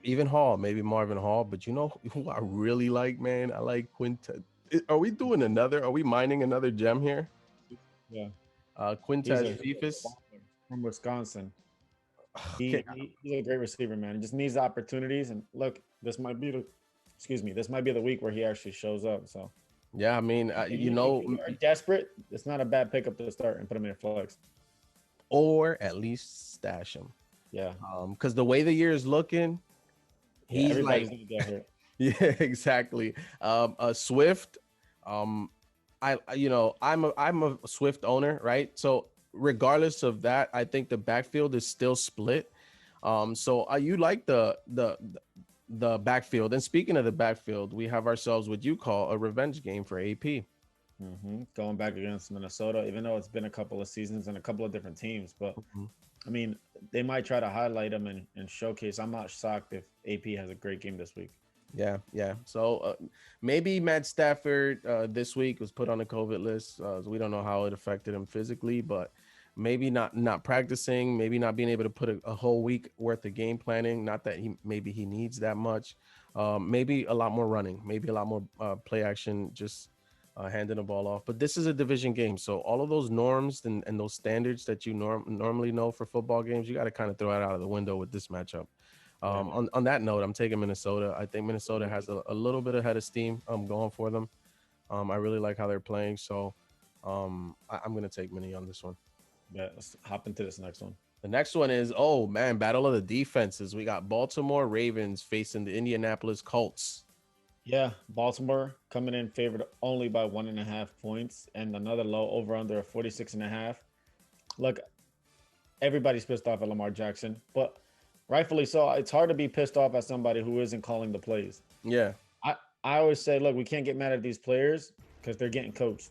[SPEAKER 2] Even Hall, maybe Marvin Hall, but you know who I really like, man? I like Quintez. Are we doing are we mining another gem here?
[SPEAKER 3] Yeah.
[SPEAKER 2] Quintez Cephas
[SPEAKER 3] from Wisconsin. He's a great receiver, man. He just needs the opportunities. And look, this might be the week where he actually shows up. So
[SPEAKER 2] yeah, I mean,
[SPEAKER 3] if you are desperate, it's not a bad pickup to start and put him in a flex.
[SPEAKER 2] Or at least stash him.
[SPEAKER 3] Yeah.
[SPEAKER 2] Because the way the year is looking, he's like,
[SPEAKER 3] gonna get hurt.
[SPEAKER 2] Yeah, exactly. Swift. I'm a Swift owner, right? So regardless of that, I think the backfield is still split. So you like the backfield. And speaking of the backfield, we have ourselves what you call a revenge game for AP.
[SPEAKER 3] Going back against Minnesota, even though it's been a couple of seasons and a couple of different teams, but I mean, they might try to highlight him and showcase. I'm not shocked if AP has a great game this week.
[SPEAKER 2] Yeah. So maybe Matt Stafford this week was put on the COVID list. So we don't know how it affected him physically, but maybe not practicing, maybe not being able to put a whole week worth of game planning. Not that he needs that much. Maybe a lot more running, maybe a lot more play action, just handing the ball off. But this is a division game, so all of those norms and those standards that you normally know for football games, you got to kind of throw it out of the window with this matchup. On that note, I'm taking Minnesota. I think Minnesota has a little bit of head of steam going for them. I really like how they're playing, so I'm going to take Minnie on this one.
[SPEAKER 3] Yeah, let's hop into this next one.
[SPEAKER 2] The next one is, battle of the defenses. We got Baltimore Ravens facing the Indianapolis Colts.
[SPEAKER 3] Yeah, Baltimore coming in favored only by 1.5 points, and another low over under 46.5. Look, everybody's pissed off at Lamar Jackson, but rightfully so. It's hard to be pissed off at somebody who isn't calling the plays.
[SPEAKER 2] Yeah.
[SPEAKER 3] I always say, look, we can't get mad at these players because they're getting coached.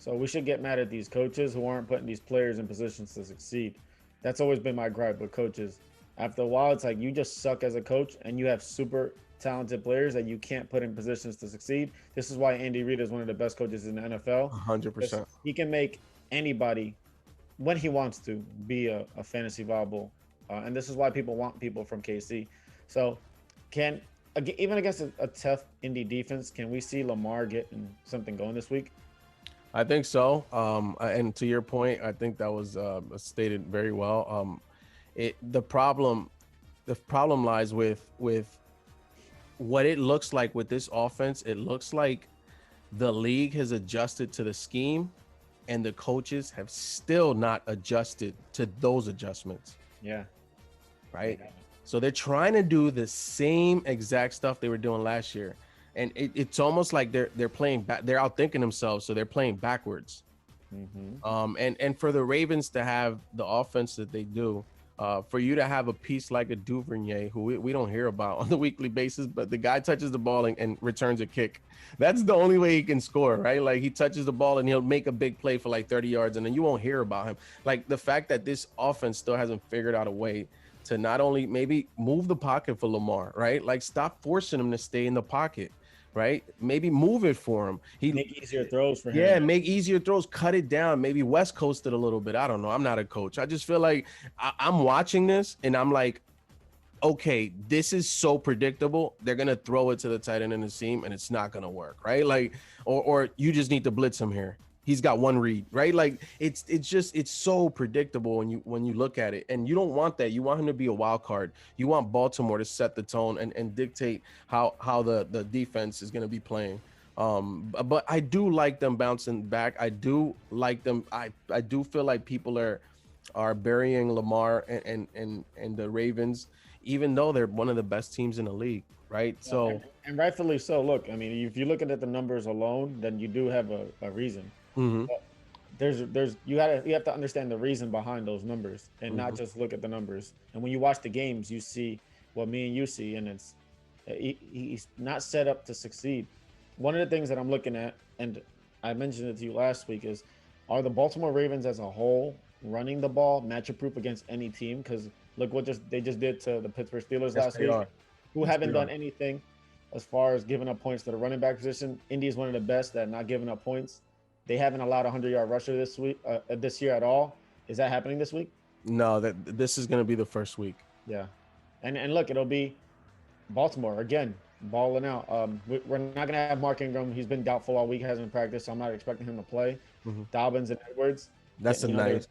[SPEAKER 3] So we should get mad at these coaches who aren't putting these players in positions to succeed. That's always been my gripe with coaches. After a while, it's like you just suck as a coach and you have super talented players that you can't put in positions to succeed. This is why Andy Reid is one of the best coaches in the NFL.
[SPEAKER 2] 100%.
[SPEAKER 3] He can make anybody, when he wants to, be a fantasy viable. And this is why people want people from KC. So even against a tough Indy defense, can we see Lamar getting something going this week?
[SPEAKER 2] I think so. And to your point, I think that was stated very well. The problem lies with what it looks like with this offense. It looks like the league has adjusted to the scheme and the coaches have still not adjusted to those adjustments.
[SPEAKER 3] Yeah.
[SPEAKER 2] Right. So they're trying to do the same exact stuff they were doing last year. And it's almost like they're playing back. They're outthinking themselves. So they're playing backwards. And for the Ravens to have the offense that they do, for you to have a piece like a Duvernay, who we don't hear about on the weekly basis, but the guy touches the ball and returns a kick. That's the only way he can score, right? Like he touches the ball and he'll make a big play for like 30 yards and then you won't hear about him. Like the fact that this offense still hasn't figured out a way to not only maybe move the pocket for Lamar, right? Like stop forcing him to stay in the pocket, right? Maybe move it for him.
[SPEAKER 3] Make easier throws for him.
[SPEAKER 2] Yeah, make easier throws, cut it down, maybe West Coast it a little bit. I don't know. I'm not a coach. I just feel like I'm watching this and I'm like, okay, this is so predictable. They're going to throw it to the tight end in the seam and it's not going to work, right? Like, or you just need to blitz him here. He's got one read, right? Like it's so predictable when you look at it, and you don't want that. You want him to be a wild card. You want Baltimore to set the tone and dictate how the defense is going to be playing. But I do like them bouncing back. I do like them. I do feel like people are burying Lamar and the Ravens, even though they're one of the best teams in the league, right? So
[SPEAKER 3] And rightfully so. Look, I mean, if you're looking at the numbers alone, then you do have a reason.
[SPEAKER 2] Mm-hmm.
[SPEAKER 3] But you have to understand the reason behind those numbers and not just look at the numbers. And when you watch the games, you see what me and you see, and he's not set up to succeed. One of the things that I'm looking at, and I mentioned it to you last week, is are the Baltimore Ravens as a whole running the ball matchup proof against any team? Because look what they just did to the Pittsburgh Steelers
[SPEAKER 2] Yes,
[SPEAKER 3] last
[SPEAKER 2] they
[SPEAKER 3] week,
[SPEAKER 2] are.
[SPEAKER 3] who
[SPEAKER 2] Yes,
[SPEAKER 3] haven't
[SPEAKER 2] they
[SPEAKER 3] done
[SPEAKER 2] are.
[SPEAKER 3] anything as far as giving up points to the running back position. Indy is one of the best at not giving up points. They haven't allowed a 100-yard rusher this year at all. Is that happening this week?
[SPEAKER 2] No, that this is going to be the first week.
[SPEAKER 3] Yeah, and look, it'll be Baltimore again balling out. We're not gonna have Mark Ingram. He's been doubtful all week, hasn't practiced, so I'm not expecting him to play.
[SPEAKER 2] Mhm.
[SPEAKER 3] Dobbins and Edwards.
[SPEAKER 2] That's a
[SPEAKER 3] They're
[SPEAKER 2] nice.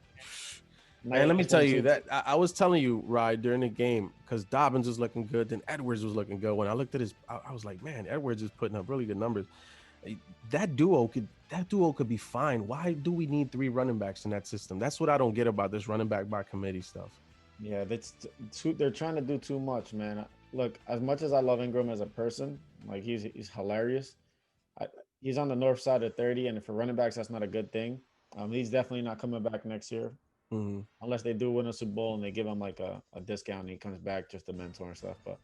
[SPEAKER 2] And let me
[SPEAKER 3] nice
[SPEAKER 2] tell
[SPEAKER 3] 1-2
[SPEAKER 2] you
[SPEAKER 3] team.
[SPEAKER 2] that I was telling you, Ryan, during the game, because Dobbins was looking good, then Edwards was looking good. When I looked at I was like, man, Edwards is putting up really good numbers. That duo could be fine. Why do we need 3 running backs in that system? That's what I don't get about this running back by committee stuff.
[SPEAKER 3] Yeah, they're trying to do too much, man. Look, as much as I love Ingram as a person, like he's hilarious. He's on the north side of 30, and for running backs, that's not a good thing. He's definitely not coming back next year
[SPEAKER 2] Mhm.
[SPEAKER 3] unless they do win a Super Bowl and they give him like a discount and he comes back just to mentor and stuff. But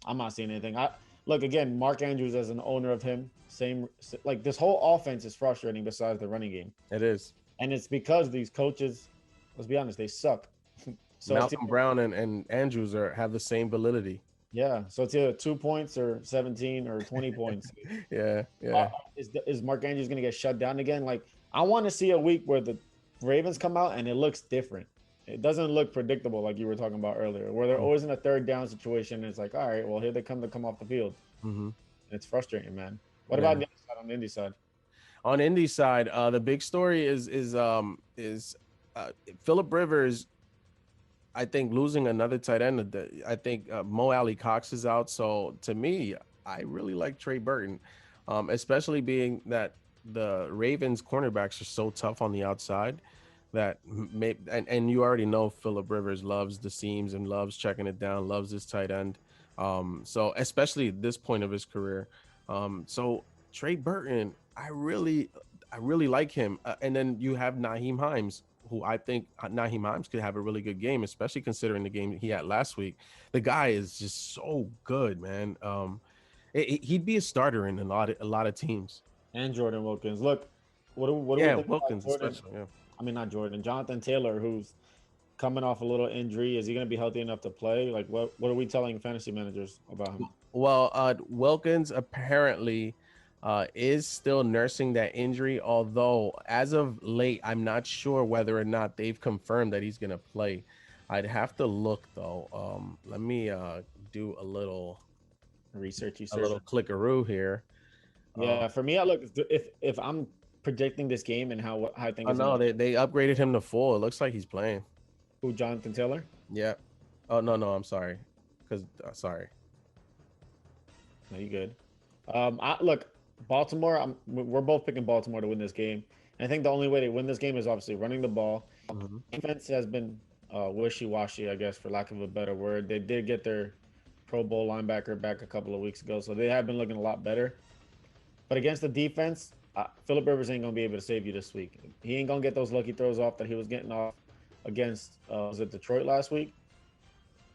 [SPEAKER 3] I'm not seeing anything. I look again, Mark Andrews as an owner of him, same like this whole offense is frustrating besides the running game.
[SPEAKER 2] It is.
[SPEAKER 3] And it's because these coaches, let's be honest, they suck. So it's
[SPEAKER 2] Malcolm Brown and Andrews have the same validity.
[SPEAKER 3] yeah, so it's either 2 points or 17 or 20 points.
[SPEAKER 2] Yeah.
[SPEAKER 3] Is Mark Andrews going to get shut down again? Like, I want to see a week where the Ravens come out and it looks different. It doesn't look predictable like you were talking about earlier, where they're always in a third down situation. And it's like, all right, well, here they come to come off the field.
[SPEAKER 2] Mm-hmm.
[SPEAKER 3] It's frustrating, man. What
[SPEAKER 2] Yeah.
[SPEAKER 3] about the other side, on the Indy side?
[SPEAKER 2] On Indy side, the big story is Phillip Rivers. I think losing another tight end. I think Mo Alley Cox is out. So to me, I really like Trey Burton, especially being that the Ravens cornerbacks are so tough on the outside that and you already know Phillip Rivers loves the seams and loves checking it down, loves his tight end. So especially at this point of his career. So Trey Burton, I really like him. And then you have Naheem Hines, who I think Naheem Hines could have a really good game, especially considering the game he had last week. The guy is just so good, man. He'd be a starter in a lot of teams.
[SPEAKER 3] And Jordan Wilkins. Look, what do we
[SPEAKER 2] Yeah,
[SPEAKER 3] think
[SPEAKER 2] Wilkins
[SPEAKER 3] about Jordan?
[SPEAKER 2] especially. Yeah.
[SPEAKER 3] I mean, not Jordan. Jonathan Taylor, who's coming off a little injury. Is he going to be healthy enough to play? Like, what are we telling fantasy managers about him?
[SPEAKER 2] Well, Wilkins apparently is still nursing that injury, although as of late, I'm not sure whether or not they've confirmed that he's going to play. I'd have to look though. Let me do a little
[SPEAKER 3] Research,
[SPEAKER 2] clickaroo here.
[SPEAKER 3] Yeah, for me, I look if I'm predicting this game and how I think
[SPEAKER 2] Oh
[SPEAKER 3] it's
[SPEAKER 2] no,
[SPEAKER 3] gonna
[SPEAKER 2] they upgraded him to full. It looks like he's playing.
[SPEAKER 3] who Jonathan Taylor.
[SPEAKER 2] Yeah. Oh no, I'm sorry. Sorry.
[SPEAKER 3] No, you good. I look Baltimore. We're both picking Baltimore to win this game. And I think the only way they win this game is obviously running the ball.
[SPEAKER 2] Mhm.
[SPEAKER 3] Defense has been wishy-washy, I guess, for lack of a better word. They did get their Pro Bowl linebacker back a couple of weeks ago, so they have been looking a lot better. But against the defense, Phillip Rivers ain't gonna be able to save you this week. He ain't gonna get those lucky throws off that he was getting off against was it Detroit last week?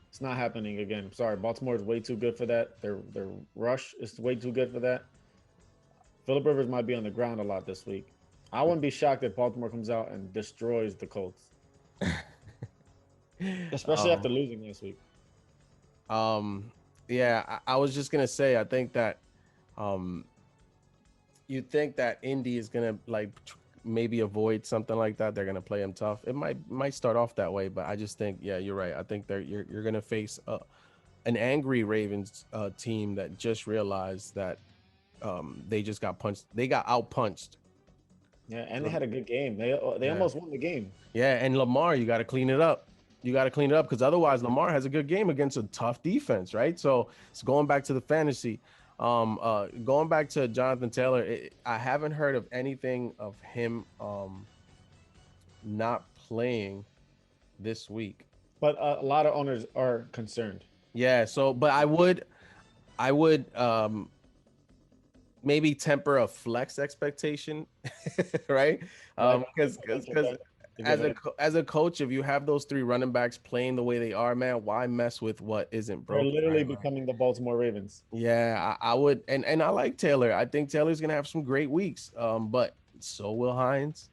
[SPEAKER 3] It's not happening again. I'm sorry, Baltimore is way too good for that. Their rush is way too good for that. Phillip Rivers might be on the ground a lot this week. I wouldn't be shocked if Baltimore comes out and destroys the Colts, especially after losing last week.
[SPEAKER 2] Yeah, I was just gonna say, I think that you think that Indy is gonna like maybe avoid something like that. They're gonna play them tough. It might start off that way, but I just think, yeah, you're right. I think you're gonna face an angry Ravens team that just realized that they just got punched. They got out punched.
[SPEAKER 3] Yeah, and they had a good game. They almost won the game.
[SPEAKER 2] Yeah, and Lamar, you got to clean it up. You got to clean it up because otherwise Lamar has a good game against a tough defense, right? So it's going back to the fantasy. Going back to Jonathan Taylor, I haven't heard of anything of him not playing this week.
[SPEAKER 3] But a lot of owners are concerned.
[SPEAKER 2] Yeah, so but I would maybe temper a flex expectation, right? Because as a coach, if you have those 3 running backs playing the way they are, man, why mess with what isn't
[SPEAKER 3] They're
[SPEAKER 2] broken?
[SPEAKER 3] literally becoming the Baltimore Ravens.
[SPEAKER 2] Yeah, I would, and I like Taylor. I think Taylor's gonna have some great weeks. But so will Hines,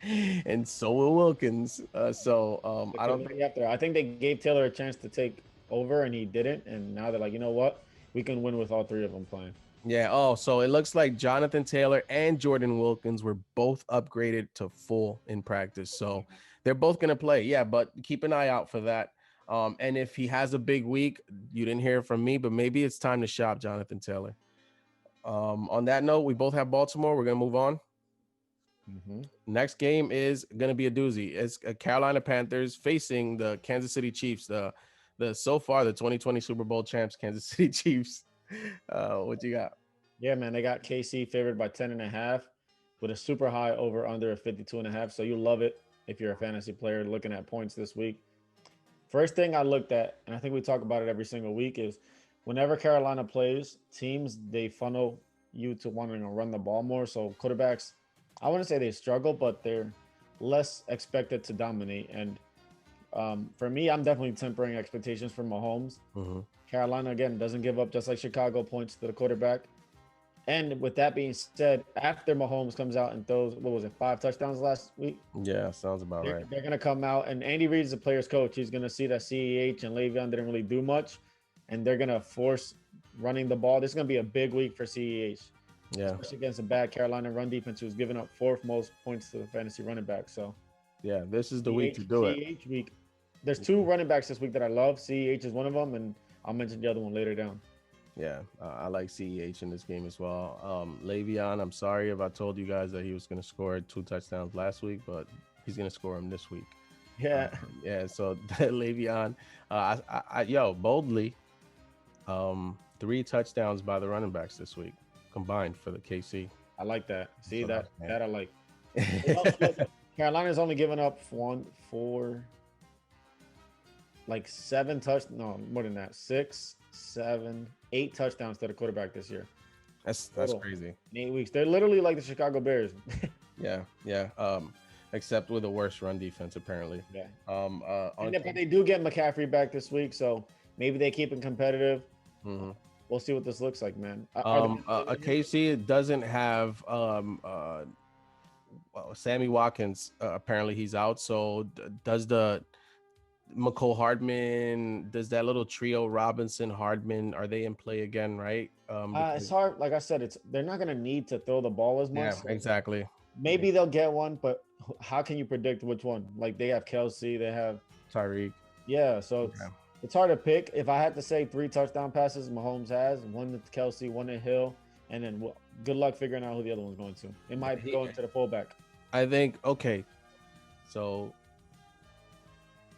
[SPEAKER 2] and so will Wilkins. I don't think.
[SPEAKER 3] I think they gave Taylor a chance to take over, and he didn't. And now they're like, you know what? We can win with all 3 of them playing.
[SPEAKER 2] Yeah. Oh, so it looks like Jonathan Taylor and Jordan Wilkins were both upgraded to full in practice. So they're both going to play. Yeah. But keep an eye out for that. And if he has a big week, you didn't hear it from me, but maybe it's time to shop Jonathan Taylor. On that note, we both have Baltimore. We're going to move on. Next game is going to be a doozy. It's Carolina Panthers facing the Kansas City Chiefs, the so far the 2020 Super Bowl champs, Kansas City Chiefs. What you got?
[SPEAKER 3] Yeah, man, they got KC favored by 10.5 with a super high over under of 52.5. So you love it if you're a fantasy player looking at points this week. First thing I looked at, and I think we talk about it every single week, is whenever Carolina plays teams, they funnel you to wanting to run the ball more. So quarterbacks, I wouldn't say they struggle, but they're less expected to dominate. And for me, I'm definitely tempering expectations for Mahomes. Carolina, again, doesn't give up, just like Chicago, points to the quarterback. And with that being said, after Mahomes comes out and throws, 5 touchdowns last week?
[SPEAKER 2] Yeah, sounds about right.
[SPEAKER 3] They're going to come out, and Andy Reid's the player's coach. He's going to see that CEH and Le'Veon didn't really do much, and they're going to force running the ball. This is going to be a big week for CEH. Yeah. Especially against a bad Carolina run defense who's giving up 4th most points to the fantasy running back. So,
[SPEAKER 2] yeah, this is the week to do it.
[SPEAKER 3] CEH week. There's 2 running backs this week that I love. CEH is one of them, and I'll mention the other one later down.
[SPEAKER 2] Yeah, I like CEH in this game as well. Le'Veon, I'm sorry if I told you guys that he was going to score 2 touchdowns last week, but he's going to score them this week.
[SPEAKER 3] Yeah.
[SPEAKER 2] So Le'Veon, boldly, 3 touchdowns by the running backs this week combined for the KC.
[SPEAKER 3] I like that. See, so that I like. Carolina's only given up 7 touchdowns. No, more than that. 6, 7, 8 touchdowns to the quarterback this year.
[SPEAKER 2] That's crazy.
[SPEAKER 3] In 8 weeks. They're literally like the Chicago Bears.
[SPEAKER 2] Yeah. Except with a worse run defense, apparently.
[SPEAKER 3] Yeah. But they do get McCaffrey back this week, so maybe they keep it competitive. We'll see what this looks like, man.
[SPEAKER 2] KC doesn't have Sammy Watkins. Apparently he's out. So does the McCole Hardman, does that little trio Robinson, Hardman, are they in play again, right?
[SPEAKER 3] It's hard. Like I said, they're not going to need to throw the ball as much.
[SPEAKER 2] Yeah, exactly.
[SPEAKER 3] Maybe they'll get one, but how can you predict which one? Like they have Kelsey, they have
[SPEAKER 2] Tyreek.
[SPEAKER 3] Yeah, so it's hard to pick. If I had to say 3 touchdown passes Mahomes has, 1 to Kelsey, 1 to Hill, and then good luck figuring out who the other one's going to. It might go into the fullback. I think,
[SPEAKER 2] okay, so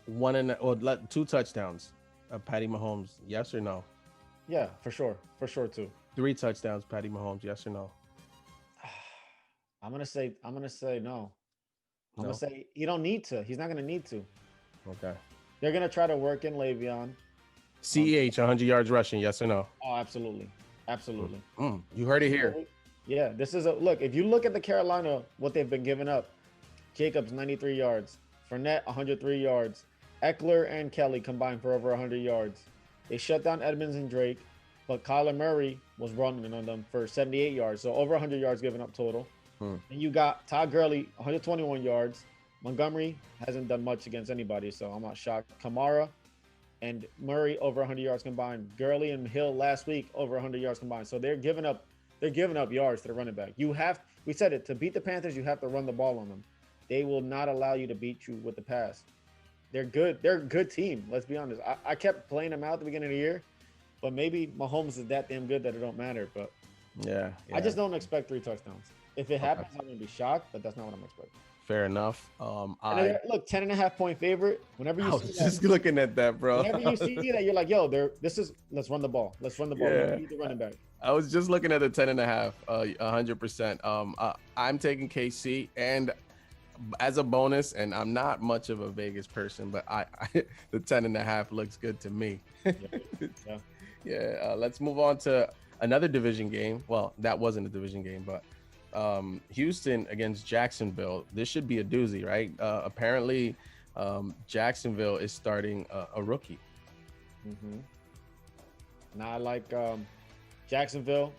[SPEAKER 2] 2 touchdowns of Patty Mahomes, yes or no?
[SPEAKER 3] Yeah, for sure 2.
[SPEAKER 2] 3 touchdowns, Patty Mahomes, yes or no?
[SPEAKER 3] I'm gonna say no. I'm gonna say you don't need to. He's not gonna need to.
[SPEAKER 2] Okay.
[SPEAKER 3] They're gonna try to work in Le'Veon.
[SPEAKER 2] CEH 100 yards rushing, yes or no?
[SPEAKER 3] Oh, absolutely.
[SPEAKER 2] You heard it here.
[SPEAKER 3] Yeah, this is a look. If you look at the Carolina, what they've been giving up, Jacobs 93 yards, Fournette 103 yards, Eckler and Kelly combined for over 100 yards. They shut down Edmonds and Drake, but Kyler Murray was running on them for 78 yards, so over 100 yards given up total. And you got Todd Gurley 121 yards. Montgomery hasn't done much against anybody, so I'm not shocked. Kamara and Murray over 100 yards combined. Gurley and Hill last week over 100 yards combined. So they're giving up yards to the running back. We said it, to beat the Panthers, you have to run the ball on them. They will not allow you to beat you with the pass. They're good. They're a good team. Let's be honest. I kept playing them out at the beginning of the year, but maybe Mahomes is that damn good that it don't matter. But
[SPEAKER 2] yeah.
[SPEAKER 3] I just don't expect 3 touchdowns. If it happens, I'm gonna be shocked, but that's not what I'm expecting.
[SPEAKER 2] Fair enough.
[SPEAKER 3] Look, 10.5 point favorite. Whenever you see
[SPEAKER 2] just looking at that, bro.
[SPEAKER 3] Whenever you see that, you're like, yo, let's run the ball. Let's run the ball.
[SPEAKER 2] Yeah.
[SPEAKER 3] Need the running back.
[SPEAKER 2] I was just looking at the 10.5, 100%. I'm taking KC, and as a bonus, and I'm not much of a Vegas person, but the 10.5 looks good to me.
[SPEAKER 3] Yeah.
[SPEAKER 2] Yeah. Let's move on to Another division game. Well, that wasn't a division game, but Houston against Jacksonville. This should be a doozy, right? Apparently, Jacksonville is starting a rookie.
[SPEAKER 3] Mm-hmm. Now I like Jacksonville.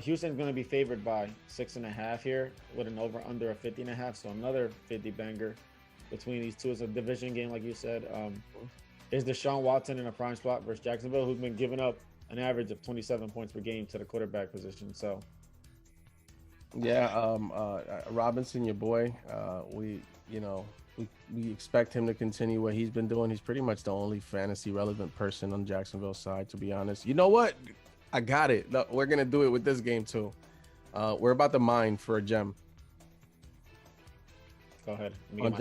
[SPEAKER 3] Houston's going to be favored by 6.5 here with an over under of 50.5. So another 50 banger between these two. It's a division game, like you said. Is Deshaun Watson in a prime spot versus Jacksonville, who's been giving up an average of 27 points per game to the quarterback position? So,
[SPEAKER 2] yeah, Robinson, your boy. We expect him to continue what he's been doing. He's pretty much the only fantasy relevant person on Jacksonville's side, to be honest. You know what? I got it. Look, we're gonna do it with this game too. We're about to mine for a gem.
[SPEAKER 3] Go ahead.
[SPEAKER 2] On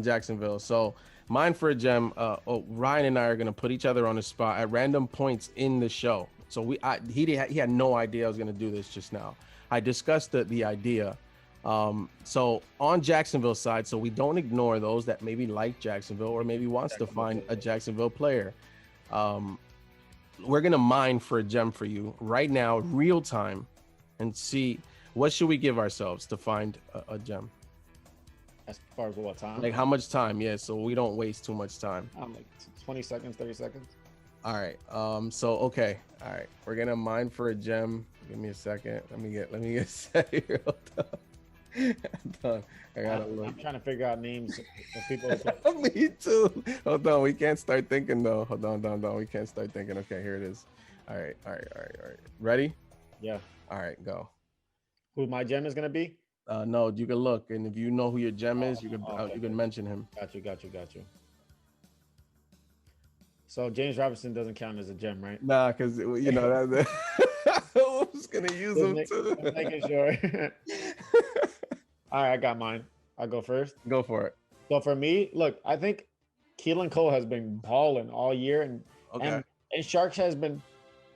[SPEAKER 2] Jacksonville. So mine for a gem. Ryan and I are gonna put each other on the spot at random points in the show. So he had no idea I was gonna do this just now. I discussed the idea. So on Jacksonville's side, so we don't ignore those that maybe like Jacksonville or maybe wants to find a Jacksonville player. We're gonna mine for a gem for you right now, real time, and see what should we give ourselves to find a gem.
[SPEAKER 3] As far as what time?
[SPEAKER 2] Like how much time? Yeah, so we don't waste too much time.
[SPEAKER 3] Like 20 seconds, 30 seconds.
[SPEAKER 2] All right. So okay. All right. We're gonna mine for a gem. Give me a second. Let me get set here. Hold on. I gotta look.
[SPEAKER 3] I'm trying to figure out names of people.
[SPEAKER 2] Me too. Hold on. We can't start thinking though. Hold on. We can't start thinking. Okay, here it is. All right. Ready?
[SPEAKER 3] Yeah.
[SPEAKER 2] All right, go.
[SPEAKER 3] Who my gem is gonna be?
[SPEAKER 2] No, you can look, and if you know who your gem is, you can mention him.
[SPEAKER 3] Got you. So James Robinson doesn't count as a gem, right?
[SPEAKER 2] Nah, because you know that. I was gonna use him too.
[SPEAKER 3] Just making sure. All right, I got mine. I'll go first.
[SPEAKER 2] Go for it.
[SPEAKER 3] So for me, look, I think Keelan Cole has been balling all year, and Sharks has been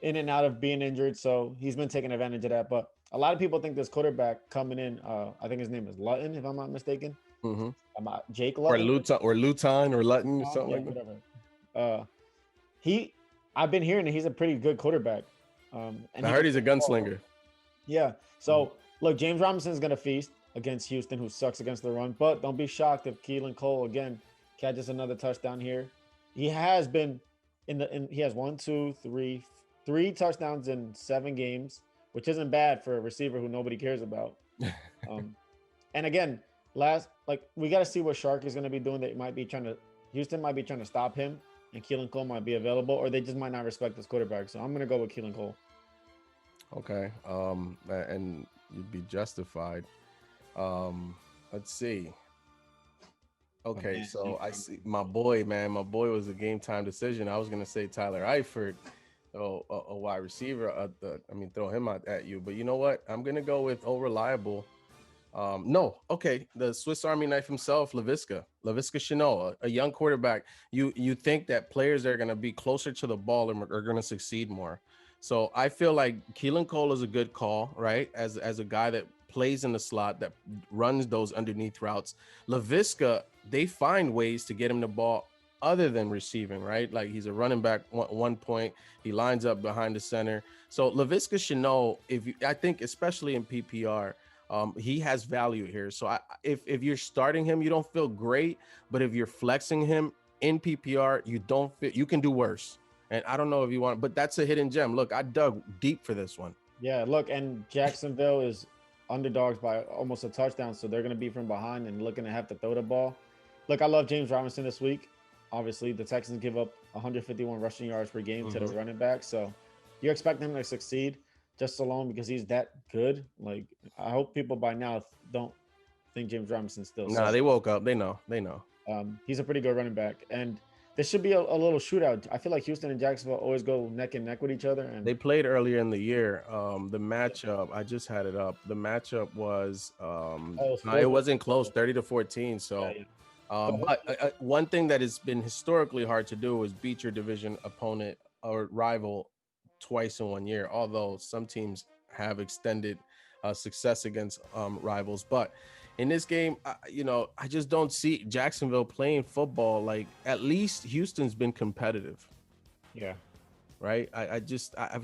[SPEAKER 3] in and out of being injured, so he's been taking advantage of that. But a lot of people think this quarterback coming in, I think his name is Lutton, if I'm not mistaken.
[SPEAKER 2] Mm-hmm.
[SPEAKER 3] Jake Lutton.
[SPEAKER 2] Or Luton or Lutton or something like that.
[SPEAKER 3] Whatever. I've been hearing that he's a pretty good quarterback. And
[SPEAKER 2] I heard he's a gunslinger.
[SPEAKER 3] Yeah. So look, James Robinson is gonna feast against Houston, who sucks against the run. But don't be shocked if Keelan Cole again catches another touchdown here. He has been he has 3 touchdowns in 7 games, which isn't bad for a receiver who nobody cares about. And again, we got to see what Shark is going to be doing. Houston might be trying to stop him, and Keelan Cole might be available, or they just might not respect this quarterback. So I'm going to go with Keelan Cole.
[SPEAKER 2] Okay. And you'd be justified. Let's see. Okay, so I see my boy was a game time decision. I was gonna say Tyler Eifert, a wide receiver. Throw him out at you, but you know what? I'm gonna go with reliable. The Swiss Army knife himself, Laviska Shenault, a young quarterback. You think that players that are gonna be closer to the ball are gonna succeed more. So I feel like Keelan Cole is a good call, right? As a guy that plays in the slot, that runs those underneath routes. Laviska, they find ways to get him the ball other than receiving, right? Like he's a running back. One point, he lines up behind the center. So Laviska Shenault, I think especially in PPR, he has value here. So if you're starting him, you don't feel great, but if you're flexing him in PPR, you can do worse. And I don't know if you want, but that's a hidden gem. Look, I dug deep for this one.
[SPEAKER 3] Yeah, look, and Jacksonville is underdogs by almost a touchdown, so they're going to be from behind and looking to have to throw the ball. Look, I love James Robinson this week. Obviously, the Texans give up 151 rushing yards per game to the running back, so you're expecting him to succeed just alone because he's that good. Like, I hope people by now don't think James Robinson still.
[SPEAKER 2] Nah, they woke up. They know.
[SPEAKER 3] He's a pretty good running back, and this should be a little shootout. I feel like Houston and Jacksonville always go neck and neck with each other. And
[SPEAKER 2] they played earlier in the year. The matchup, I just had it up. The matchup was it wasn't close, 30-14. So, but one thing that has been historically hard to do is beat your division opponent or rival twice in 1 year. Although some teams have extended success against rivals, but in this game, I just don't see Jacksonville playing football. Like, at least Houston's been competitive.
[SPEAKER 3] Yeah.
[SPEAKER 2] right?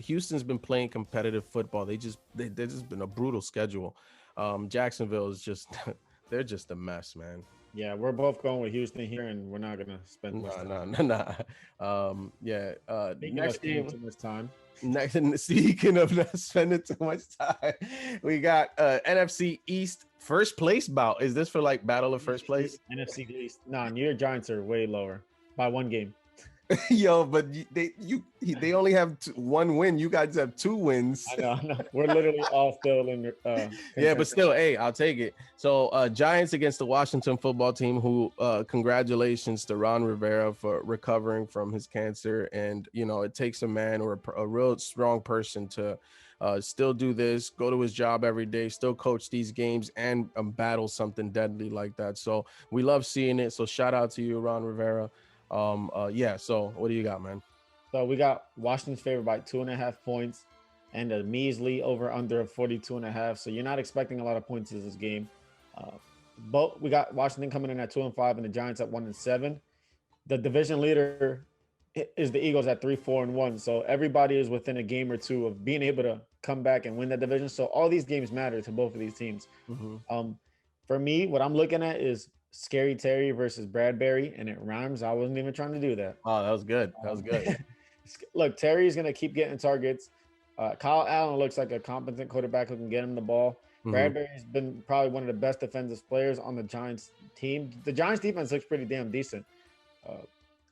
[SPEAKER 2] Houston's been playing competitive football. They've just been a brutal schedule. Jacksonville is just they're just a mess, man.
[SPEAKER 3] Yeah, we're both going with Houston here, and we're not gonna spend much time.
[SPEAKER 2] Yeah.
[SPEAKER 3] Speaking of spending too much time.
[SPEAKER 2] Speaking of not spending too much time, we got NFC East first place bout. Is this for like battle of first place?
[SPEAKER 3] NFC East. Nah, New York Giants are way lower by 1 game.
[SPEAKER 2] Yo, but they only have one win. You guys have 2 wins.
[SPEAKER 3] I know. We're literally all still in.
[SPEAKER 2] Yeah, but still, hey, I'll take it. So, Giants against the Washington football team. Who, congratulations to Ron Rivera for recovering from his cancer. And it takes a man or a real strong person to still do this, go to his job every day, still coach these games, and battle something deadly like that. So we love seeing it. So shout out to you, Ron Rivera. So what do you got, man?
[SPEAKER 3] So we got Washington's favored by 2.5 points and a measly over under of 42.5. So you're not expecting a lot of points in this game. But we got Washington coming in at 2-5 and the Giants at 1-7. The division leader is the Eagles at 3-4-1. So everybody is within a game or two of being able to come back and win that division. So all these games matter to both of these teams.
[SPEAKER 2] Mm-hmm.
[SPEAKER 3] For me, what I'm looking at is Scary Terry versus Bradbury, and it rhymes. I wasn't even trying to do that.
[SPEAKER 2] Oh, that was good.
[SPEAKER 3] Look, Terry's going to keep getting targets. Kyle Allen looks like a competent quarterback who can get him the ball.
[SPEAKER 2] Mm-hmm.
[SPEAKER 3] Bradbury's been probably one of the best defensive players on the Giants team. The Giants defense looks pretty damn decent.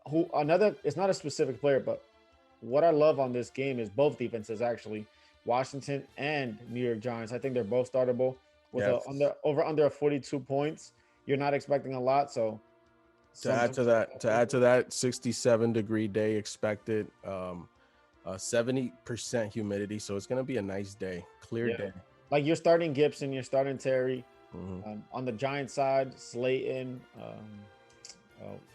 [SPEAKER 3] It's not a specific player, but what I love on this game is both defenses, actually. Washington and New York Giants. I think they're both startable with under 42 points. You're not expecting a lot, so
[SPEAKER 2] to add to that 67-degree day expected, 70% humidity, so it's gonna be a nice day, clear day.
[SPEAKER 3] Like you're starting Gibson, you're starting Terry.
[SPEAKER 2] Mm-hmm.
[SPEAKER 3] On the Giants side, Slayton.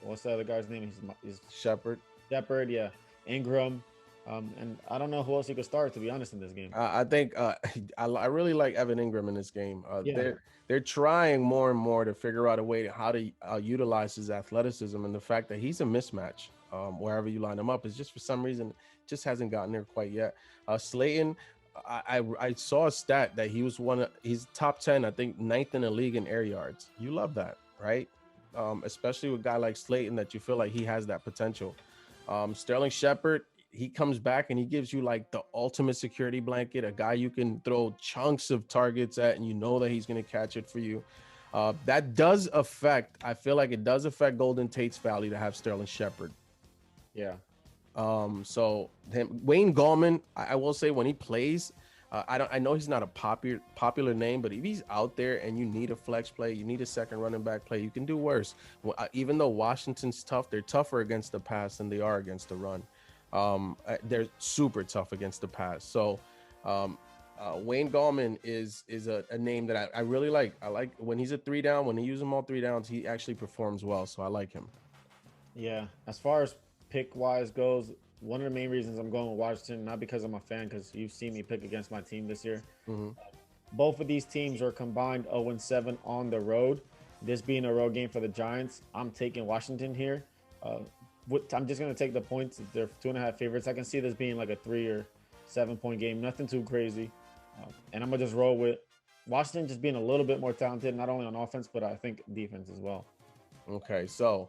[SPEAKER 3] What's the other guy's name? He's
[SPEAKER 2] Shepard.
[SPEAKER 3] Yeah. Ingram. And I don't know who else you could start, to be honest, in this game.
[SPEAKER 2] I think I really like Evan Ingram in this game. They're trying more and more to figure out a way how to utilize his athleticism, and the fact that he's a mismatch wherever you line him up is just for some reason just hasn't gotten there quite yet. Slayton, I saw a stat that he's top 10, I think 9th in the league in air yards. You love that, right? Especially with a guy like Slayton, that you feel like he has that potential. Sterling Shepard, he comes back and he gives you like the ultimate security blanket, a guy you can throw chunks of targets at and you know that he's going to catch it for you. That does affect, I feel like it does affect Golden Tate's value to have Sterling Shepard.
[SPEAKER 3] Yeah.
[SPEAKER 2] So Wayne Gallman, I will say when he plays, I know he's not a popular name, but if he's out there and you need a flex play, you need a second running back play, you can do worse. Even though Washington's tough, they're tougher against the pass than they are against the run. They're super tough against the pass. So Wayne Gallman is a name that I really like. I like when he's a 3 down, when he uses them all 3 downs, he actually performs well. So I like him.
[SPEAKER 3] Yeah. As far as pick wise goes, one of the main reasons I'm going with Washington, not because I'm a fan, because you've seen me pick against my team this year.
[SPEAKER 2] Mm-hmm.
[SPEAKER 3] Both of these teams are combined 0-7 on the road. This being a road game for the Giants, I'm taking Washington here. I'm just going to take the points. They're 2.5 favorites. I can see this being like a 3 or 7 point game. Nothing too crazy. And I'm going to just roll with Washington just being a little bit more talented, not only on offense, but I think defense as well.
[SPEAKER 2] Okay. So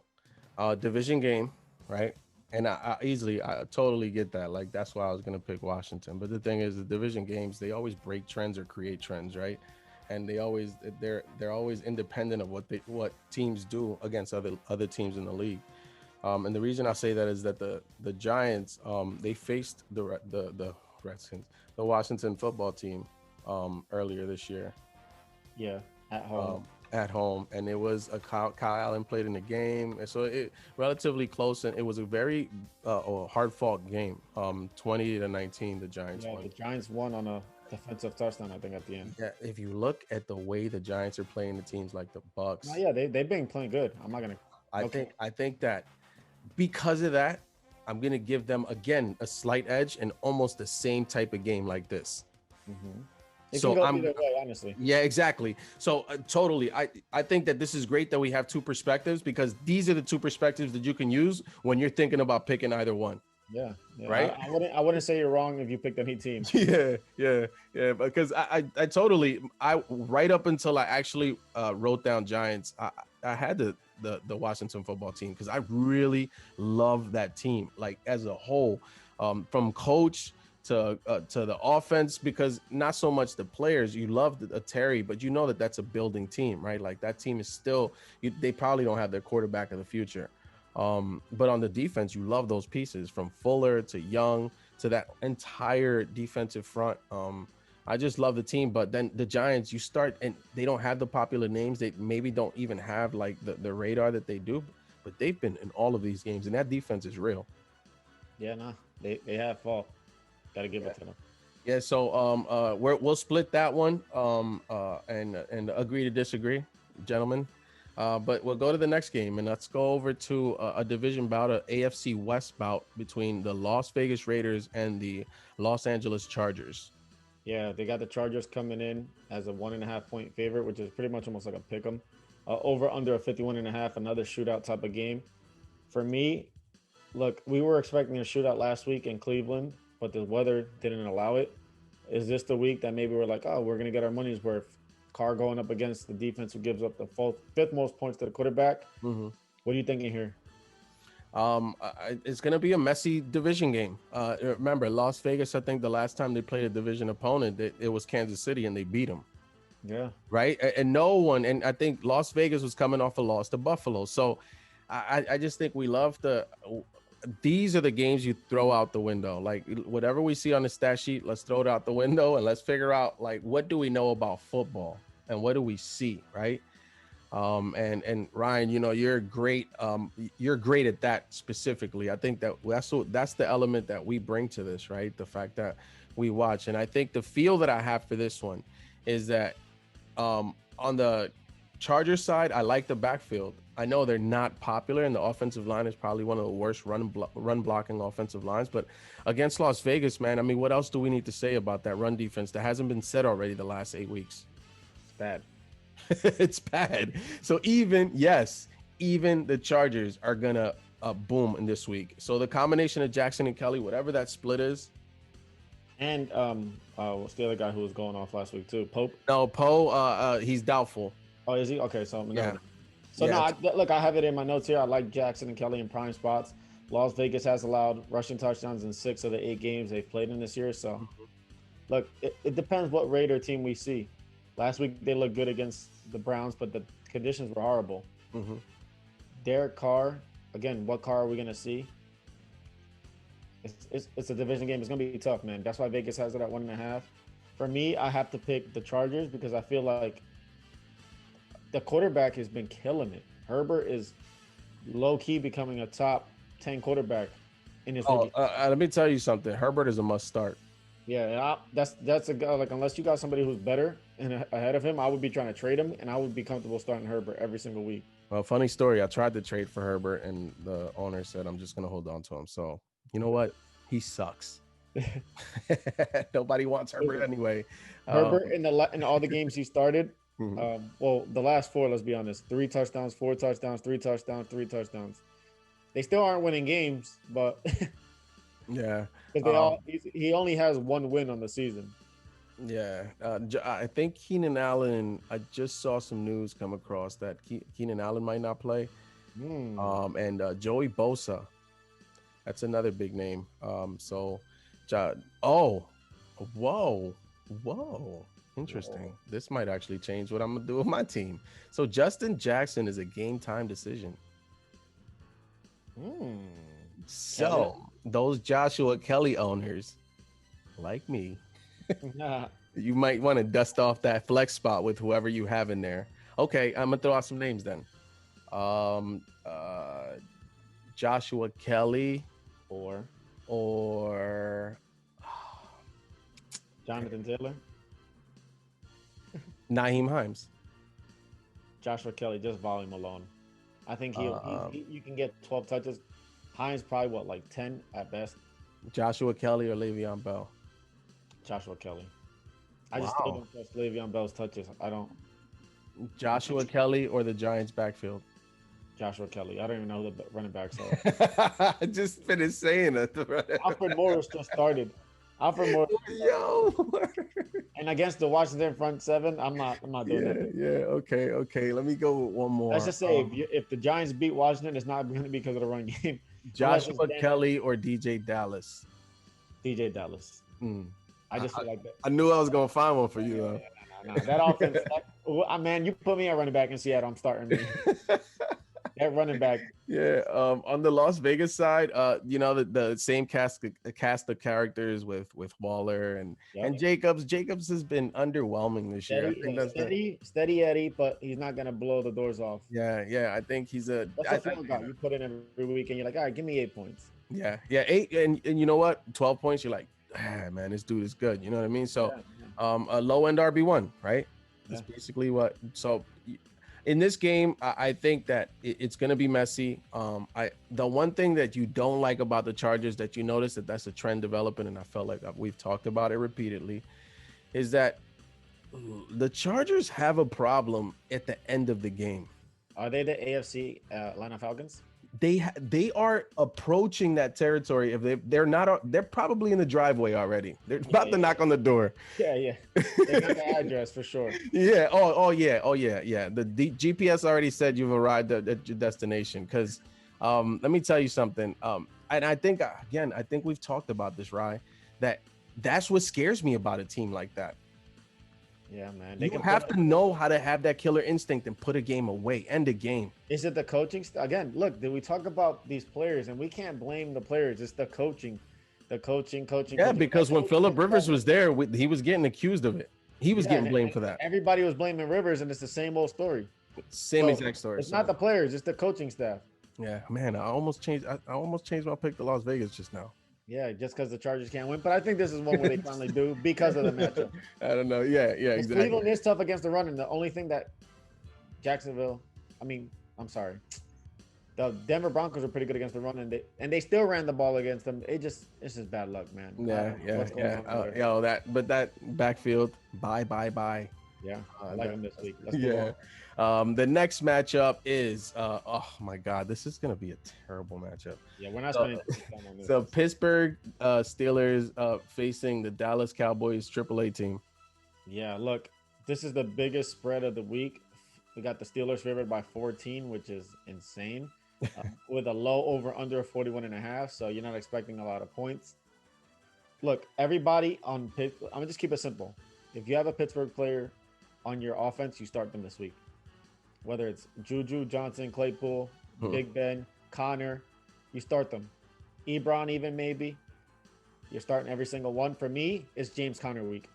[SPEAKER 2] division game, right? And I totally get that. Like, that's why I was going to pick Washington. But the thing is, the division games, they always break trends or create trends, right? And they're always independent of what teams do against other teams in the league. And the reason I say that is that the Giants, they faced the Redskins, the Washington football team, earlier this year.
[SPEAKER 3] Yeah, at home. And it was Kyle Allen played in the game, and so it relatively close, and it was a very hard fought game. 20-19, the Giants won. The Giants won on a defensive touchdown, I think, at the end.
[SPEAKER 2] Yeah, if you look at the way the Giants are playing the teams like the Bucks.
[SPEAKER 3] Oh, yeah, they've been playing good. I'm not gonna.
[SPEAKER 2] I think that because of that, I'm gonna give them again a slight edge and almost the same type of game like this.
[SPEAKER 3] Mm-hmm. It can go either way, honestly.
[SPEAKER 2] Yeah, exactly. So totally, I think that this is great that we have two perspectives, because these are the two perspectives that you can use when you're thinking about picking either one.
[SPEAKER 3] Yeah.
[SPEAKER 2] Right?
[SPEAKER 3] I wouldn't say you're wrong if you picked any team.
[SPEAKER 2] Yeah. Because I totally right up until I actually wrote down Giants, I had the Washington football team because I really love that team, like as a whole, from coach to the offense, because not so much the players. You love Terry, but you know that's a building team, right? Like that team is still, they probably don't have their quarterback of the future. But on the defense, you love those pieces from Fuller to Young to that entire defensive front. I just love the team. But then the Giants, you start and they don't have the popular names. They maybe don't even have like the radar that they do, but they've been in all of these games, and that defense is real.
[SPEAKER 3] Yeah, nah, they have fault. Got to give it to them.
[SPEAKER 2] Yeah, so we'll split that one and agree to disagree, gentlemen. But we'll go to the next game and let's go over to a division bout, a AFC West bout between the Las Vegas Raiders and the Los Angeles Chargers.
[SPEAKER 3] Yeah, they got the Chargers coming in as a 1.5 point favorite, which is pretty much almost like a pick 'em. Over under a 51.5, another shootout type of game. For me, look, we were expecting a shootout last week in Cleveland, but the weather didn't allow it. Is this the week that maybe we're like, oh, we're gonna get our money's worth? Carr going up against the defense who gives up the fifth most points to the quarterback.
[SPEAKER 2] Mm-hmm.
[SPEAKER 3] What are you thinking here?
[SPEAKER 2] It's going to be a messy division game. Remember, Las Vegas, I think the last time they played a division opponent, it was Kansas City and they beat them.
[SPEAKER 3] Yeah.
[SPEAKER 2] Right. And no one, and I think Las Vegas was coming off a loss to Buffalo. So I just think we love these are the games you throw out the window. Like whatever we see on the stat sheet, let's throw it out the window and let's figure out like, what do we know about football and what do we see? Right. And Ryan, you're great at that specifically. I think that's the element that we bring to this, right? The fact that we watch. And I think the feel that I have for this one is that on the Chargers side, I like the backfield. I know they're not popular, and the offensive line is probably one of the worst run blocking offensive lines. But against Las Vegas, man, I mean, what else do we need to say about that run defense that hasn't been said already the last 8 weeks?
[SPEAKER 3] It's bad.
[SPEAKER 2] It's bad. So even the Chargers are gonna boom in this week. So the combination of Jackson and Kelly, whatever that split is,
[SPEAKER 3] and what's the other guy who was going off last week too? Pope.
[SPEAKER 2] No, Poe. He's doubtful.
[SPEAKER 3] Oh, is he? Okay, so no.
[SPEAKER 2] Yeah.
[SPEAKER 3] So
[SPEAKER 2] Yeah.
[SPEAKER 3] no, look, I have it in my notes here. I like Jackson and Kelly in prime spots. Las Vegas has allowed rushing touchdowns in 6 of the 8 games they've played in this year. So, look, it depends what Raider team we see. Last week they looked good against the Browns, but the conditions were horrible.
[SPEAKER 2] Mm-hmm.
[SPEAKER 3] Derek Carr, again, what Carr are we gonna see? It's a division game. It's gonna be tough, man. That's why Vegas has it at 1.5. For me, I have to pick the Chargers because I feel like the quarterback has been killing it. Herbert is low key becoming a top 10 quarterback in his rookie.
[SPEAKER 2] Let me tell you something. Herbert is a must start.
[SPEAKER 3] Yeah, that's a guy. Like, unless you got somebody who's better and ahead of him, I would be trying to trade him, and I would be comfortable starting Herbert every single week.
[SPEAKER 2] Well, funny story. I tried to trade for Herbert, and the owner said I'm just gonna hold on to him. So you know what? He sucks. Nobody wants Herbert anyway.
[SPEAKER 3] Herbert in all the games he started.
[SPEAKER 2] Mm-hmm.
[SPEAKER 3] Well, the last 4, let's be honest, 3 touchdowns, 4 touchdowns, 3 touchdowns, 3 touchdowns. They still aren't winning games, but
[SPEAKER 2] yeah,
[SPEAKER 3] because he only has 1 win on the season.
[SPEAKER 2] Yeah, I think Keenan Allen. I just saw some news come across that Keenan Allen might not play. And Joey Bosa, that's another big name. Whoa, interesting.
[SPEAKER 3] Whoa.
[SPEAKER 2] This might actually change what I'm gonna do with my team. So Justin Jackson is a game time decision. So those Joshua Kelly owners, like me, you might want to dust off that flex spot with whoever you have in there. Okay, I'm gonna throw out some names then. Joshua Kelly
[SPEAKER 3] or Jonathan Taylor,
[SPEAKER 2] Naheem Hines.
[SPEAKER 3] Joshua Kelly, just volume alone. I think you can get 12 touches. Hines probably like 10 at best.
[SPEAKER 2] Joshua Kelly or Le'Veon Bell?
[SPEAKER 3] Joshua Kelly. I just still don't trust Le'Veon Bell's touches. I don't.
[SPEAKER 2] Joshua Kelly or the Giants backfield?
[SPEAKER 3] Joshua Kelly. I don't even know who the running backs are.
[SPEAKER 2] I just finished saying it.
[SPEAKER 3] Alfred Morris just started. Alfred Morris.
[SPEAKER 2] Yo.
[SPEAKER 3] And against the Washington front seven, I'm not doing that.
[SPEAKER 2] Yeah. Okay. Let me go with one more.
[SPEAKER 3] Let's just say if the Giants beat Washington, it's not going to be because of the run game.
[SPEAKER 2] Joshua Kelly or DJ Dallas.
[SPEAKER 3] DJ Dallas. I just feel like that.
[SPEAKER 2] I knew I was gonna find one for you though.
[SPEAKER 3] No. That offense, man, you put me at running back in Seattle, I'm starting me. That running back.
[SPEAKER 2] Yeah. On the Las Vegas side, the same cast of characters with Waller and Jacobs. Jacobs has been underwhelming this year.
[SPEAKER 3] Steady Eddie, but he's not gonna blow the doors off.
[SPEAKER 2] Yeah. I think he's a.
[SPEAKER 3] That's a field guy. You put in every week, and you're like, all right, give me 8 points.
[SPEAKER 2] Yeah, 8, and you know what? 12 points. You're like, man, this dude is good. You know what I mean? So, a low end RB1, right? That's basically what. So, in this game, I think that it's going to be messy. The one thing that you don't like about the Chargers that you notice that's a trend developing, and I felt like we've talked about it repeatedly, is that the Chargers have a problem at the end of the game.
[SPEAKER 3] Are they the AFC Atlanta Falcons?
[SPEAKER 2] They are approaching that territory. If they're not, they're probably in the driveway already. They're about to knock on the door.
[SPEAKER 3] Yeah. They got the address for sure.
[SPEAKER 2] Yeah. Oh yeah. The GPS already said you've arrived at your destination. Because let me tell you something. And I think we've talked about this, Rye. That's what scares me about a team like that.
[SPEAKER 3] Yeah, man.
[SPEAKER 2] You have to know how to have that killer instinct and put a game away, end a game.
[SPEAKER 3] Is it the coaching? Again, look, did we talk about these players? And we can't blame the players. It's the coaching. Yeah,
[SPEAKER 2] because when Phillip Rivers was there, he was getting accused of it. He was getting blamed for that.
[SPEAKER 3] Everybody was blaming Rivers, and it's the same old story.
[SPEAKER 2] Exact story.
[SPEAKER 3] It's not the players. It's the coaching staff.
[SPEAKER 2] Yeah, man, I almost changed my pick to Las Vegas just now.
[SPEAKER 3] Yeah, just because the Chargers can't win. But I think this is one where they finally do because of the matchup.
[SPEAKER 2] I don't know. Yeah, exactly.
[SPEAKER 3] Cleveland is tough against the run, and the only thing that the Denver Broncos are pretty good against the run, and they still ran the ball against them. It's just bad luck, man.
[SPEAKER 2] Yeah. That backfield, bye.
[SPEAKER 3] Yeah, I like them this week. Let's
[SPEAKER 2] the next matchup is oh my God, this is gonna be a terrible matchup.
[SPEAKER 3] Yeah, we're not spending time on this.
[SPEAKER 2] So Pittsburgh Steelers facing the Dallas Cowboys AAA team.
[SPEAKER 3] Yeah, look, this is the biggest spread of the week. We got the Steelers favored by 14, which is insane, with a low over under of 41.5. So you're not expecting a lot of points. Look, everybody on Pittsburgh. I'm gonna just keep it simple. If you have a Pittsburgh player on your offense, you start them this week. Whether it's Juju, Johnson, Claypool, Big Ben, Connor, you start them. Ebron even maybe. You're starting every single one. For me, it's James Conner week.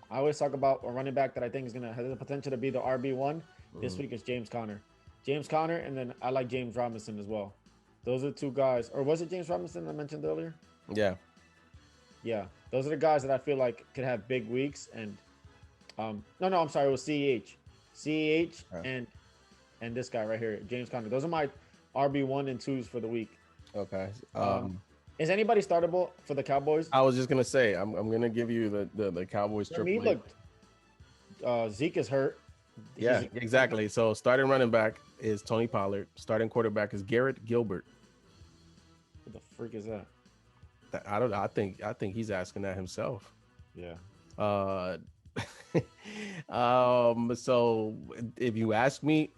[SPEAKER 3] I always talk about a running back that I think is has the potential to be the RB1. This week is James Conner. And then I like James Robinson as well. Those are the two guys. Or was it James Robinson I mentioned earlier?
[SPEAKER 2] Yeah.
[SPEAKER 3] Yeah. Those are the guys that I feel like could have big weeks. And I'm sorry, it was CEH. And this guy right here, James Conner. Those are my RB1 and 2s for the week.
[SPEAKER 2] Okay.
[SPEAKER 3] Is anybody startable for the Cowboys?
[SPEAKER 2] I was just gonna say I'm gonna give you the Cowboys
[SPEAKER 3] for me, look, Zeke is hurt.
[SPEAKER 2] Yeah, exactly. So starting running back is Tony Pollard. Starting quarterback is Garrett Gilbert.
[SPEAKER 3] What the freak is that?
[SPEAKER 2] I think he's asking that himself.
[SPEAKER 3] Yeah.
[SPEAKER 2] So if you ask me,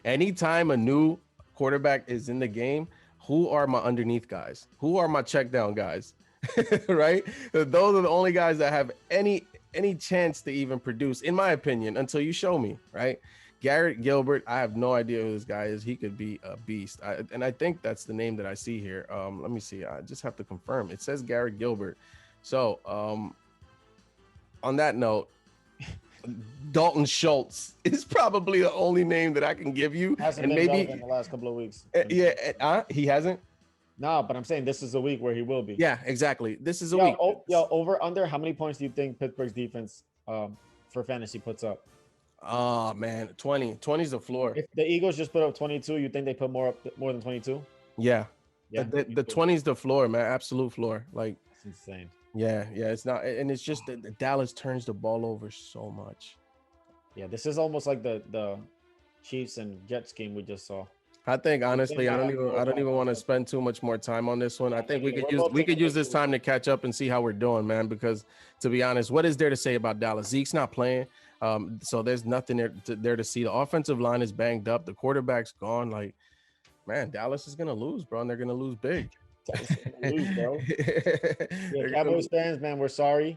[SPEAKER 2] anytime a new quarterback is in the game, who are my underneath guys? Who are my check down guys? Right? Those are the only guys that have any chance to even produce, in my opinion, until you show me, right? Garrett Gilbert, I have no idea who this guy is. He could be a beast. And I think that's the name that I see here. Let me see. I just have to confirm. It says Garrett Gilbert. So on that note, Dalton Schultz is probably the only name that I can give you.
[SPEAKER 3] Hasn't been maybe in the last couple of weeks.
[SPEAKER 2] He hasn't.
[SPEAKER 3] No, but I'm saying this is a week where he will be.
[SPEAKER 2] Yeah, exactly. This is a week.
[SPEAKER 3] Over under. How many points do you think Pittsburgh's defense for fantasy puts up?
[SPEAKER 2] Oh man, 20. 20 is the floor.
[SPEAKER 3] If the Eagles just put up 22, you think they put more than 22?
[SPEAKER 2] Yeah. The 20 is the floor, man. Absolute floor. Like,
[SPEAKER 3] it's insane.
[SPEAKER 2] Yeah, it's not, and it's just that Dallas turns the ball over so much.
[SPEAKER 3] Yeah, this is almost like the Chiefs and Jets game we just saw.
[SPEAKER 2] I think honestly, I don't even want to spend too much more time on this one. I think we could use this time to catch up and see how we're doing, man. Because to be honest, what is there to say about Dallas? Zeke's not playing, so there's nothing there to see. The offensive line is banged up. The quarterback's gone. Like, man, Dallas is gonna lose, bro, and they're gonna lose big.
[SPEAKER 3] Lose, bro. Yeah, Cowboys fans, man, we're sorry,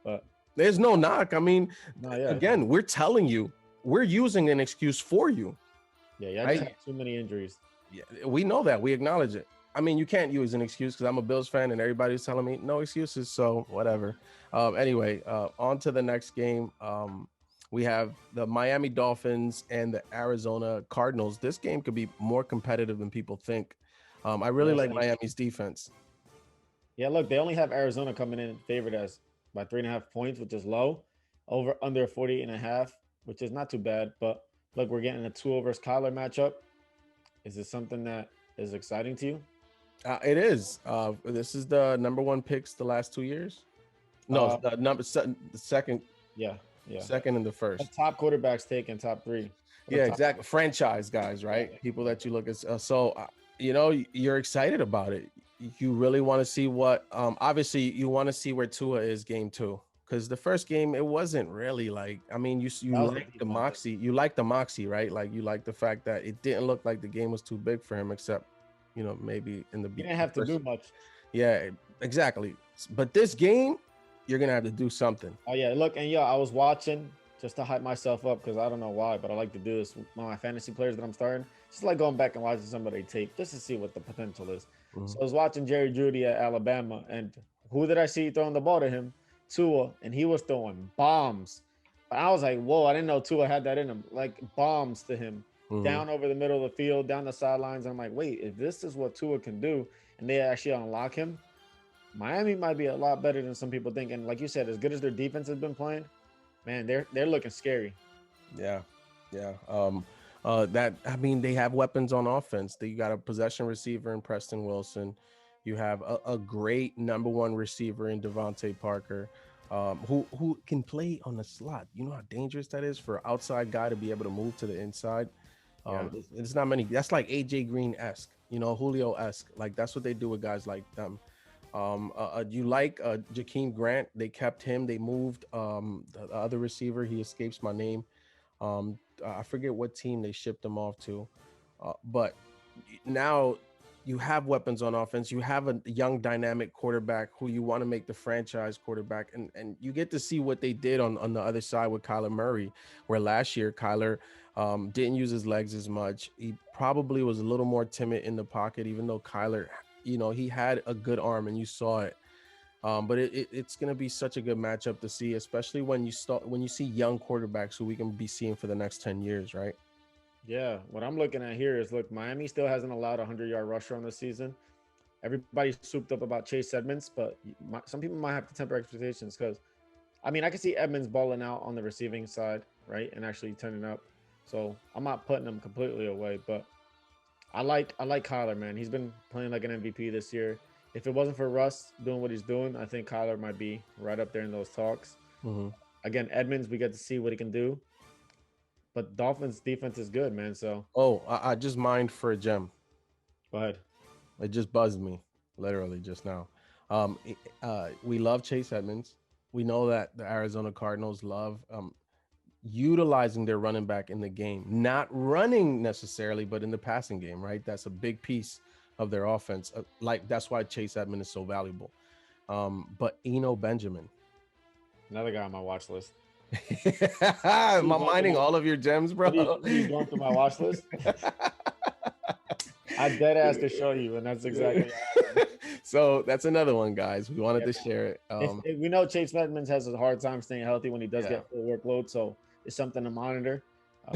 [SPEAKER 3] but
[SPEAKER 2] there's no knock. I mean, again, we're telling you, we're using an excuse for you.
[SPEAKER 3] Yeah, I just have too many injuries.
[SPEAKER 2] Yeah, we know that. We acknowledge it. I mean, you can't use an excuse because I'm a Bills fan and everybody's telling me no excuses. So whatever. Anyway, on to the next game. We have the Miami Dolphins and the Arizona Cardinals. This game could be more competitive than people think. I really like Miami's defense.
[SPEAKER 3] Yeah, look, they only have Arizona coming in favored as by 3.5 points, which is low. Over under 48.5, which is not too bad, but look, we're getting a Tua versus Kyler matchup. Is this something that is exciting to you?
[SPEAKER 2] It is. This is the number one picks the last 2 years. No, the second.
[SPEAKER 3] Yeah.
[SPEAKER 2] Second and the first.
[SPEAKER 3] The top quarterbacks taken top 3.
[SPEAKER 2] Yeah, exactly. Franchise guys, right? Yeah. People that you look at. You're excited about it. You really want to see what. Obviously, you want to see where Tua is game 2. Because the first game, it wasn't really like, I mean, you like the moxie. You like the moxie, right? Like, you like the fact that it didn't look like the game was too big for him, except, maybe in the beginning.
[SPEAKER 3] You didn't have to do much.
[SPEAKER 2] Yeah, exactly. But this game, you're going to have to do something.
[SPEAKER 3] Oh, yeah. Look, and I was watching just to hype myself up because I don't know why, but I like to do this with my fantasy players that I'm starting. Just like going back and watching some of their tape just to see what the potential is. Mm-hmm. So I was watching Jerry Jeudy at Alabama, and who did I see throwing the ball to him? Tua, and he was throwing bombs. I was like, whoa, I didn't know Tua had that in him. Like bombs to him, down over the middle of the field, down the sidelines. And I'm like, wait, if this is what Tua can do and they actually unlock him, Miami might be a lot better than some people think. And like you said, as good as their defense has been playing, man, they're looking scary.
[SPEAKER 2] Yeah. They have weapons on offense. You got a possession receiver in Preston Wilson. You have a great number one receiver in Devontae Parker, who can play on the slot. You know how dangerous that is for an outside guy to be able to move to the inside. It's not many. That's like AJ Green-esque, Julio-esque. Like, that's what they do with guys like them. You like Jakeem Grant. They kept him. They moved the other receiver. He escapes my name. I forget what team they shipped him off to. But now you have weapons on offense. You have a young dynamic quarterback who you want to make the franchise quarterback. And you get to see what they did on the other side with Kyler Murray, where last year Kyler didn't use his legs as much. He probably was a little more timid in the pocket, even though Kyler, he had a good arm and you saw it. But it's going to be such a good matchup to see, especially when you see young quarterbacks who we can be seeing for the next 10 years, right?
[SPEAKER 3] Yeah, what I'm looking at here is, look, Miami still hasn't allowed a 100-yard rusher on this season. Everybody's souped up about Chase Edmonds, but some people might have to temper expectations because, I mean, I can see Edmonds balling out on the receiving side, right, and actually turning up. So I'm not putting him completely away, but I like Kyler, man. He's been playing like an MVP this year. If it wasn't for Russ doing what he's doing, I think Kyler might be right up there in those talks. Mm-hmm. Again, Edmonds, we get to see what he can do. But Dolphins defense is good, man. So
[SPEAKER 2] I just mined for a gem.
[SPEAKER 3] Go ahead.
[SPEAKER 2] It just buzzed me, literally just now. We love Chase Edmonds. We know that the Arizona Cardinals love utilizing their running back in the game, not running necessarily, but in the passing game, right? That's a big piece of their offense. That's why Chase Edmonds is so valuable. But Eno Benjamin,
[SPEAKER 3] another guy on my watch list.
[SPEAKER 2] Am I mining all of your gems, bro?
[SPEAKER 3] What are you going through my watch list? I dead ass to show you, and that's exactly what
[SPEAKER 2] So that's another one, guys. We wanted to share it.
[SPEAKER 3] If we know Chase Edmonds has a hard time staying healthy when he does get full workload, so it's something to monitor.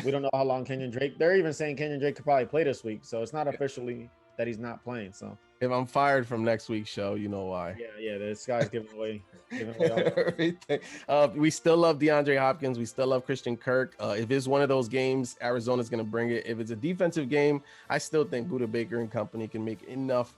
[SPEAKER 3] We don't know how long Kenyon Drake. They're even saying Kenyon Drake could probably play this week, so it's not officially that he's not playing. So
[SPEAKER 2] if I'm fired from next week's show, you know why.
[SPEAKER 3] Yeah, this guy's giving away everything.
[SPEAKER 2] We still love DeAndre Hopkins. We still love Christian Kirk. If it's one of those games, Arizona's going to bring it. If it's a defensive game, I still think Buda Baker and company can make enough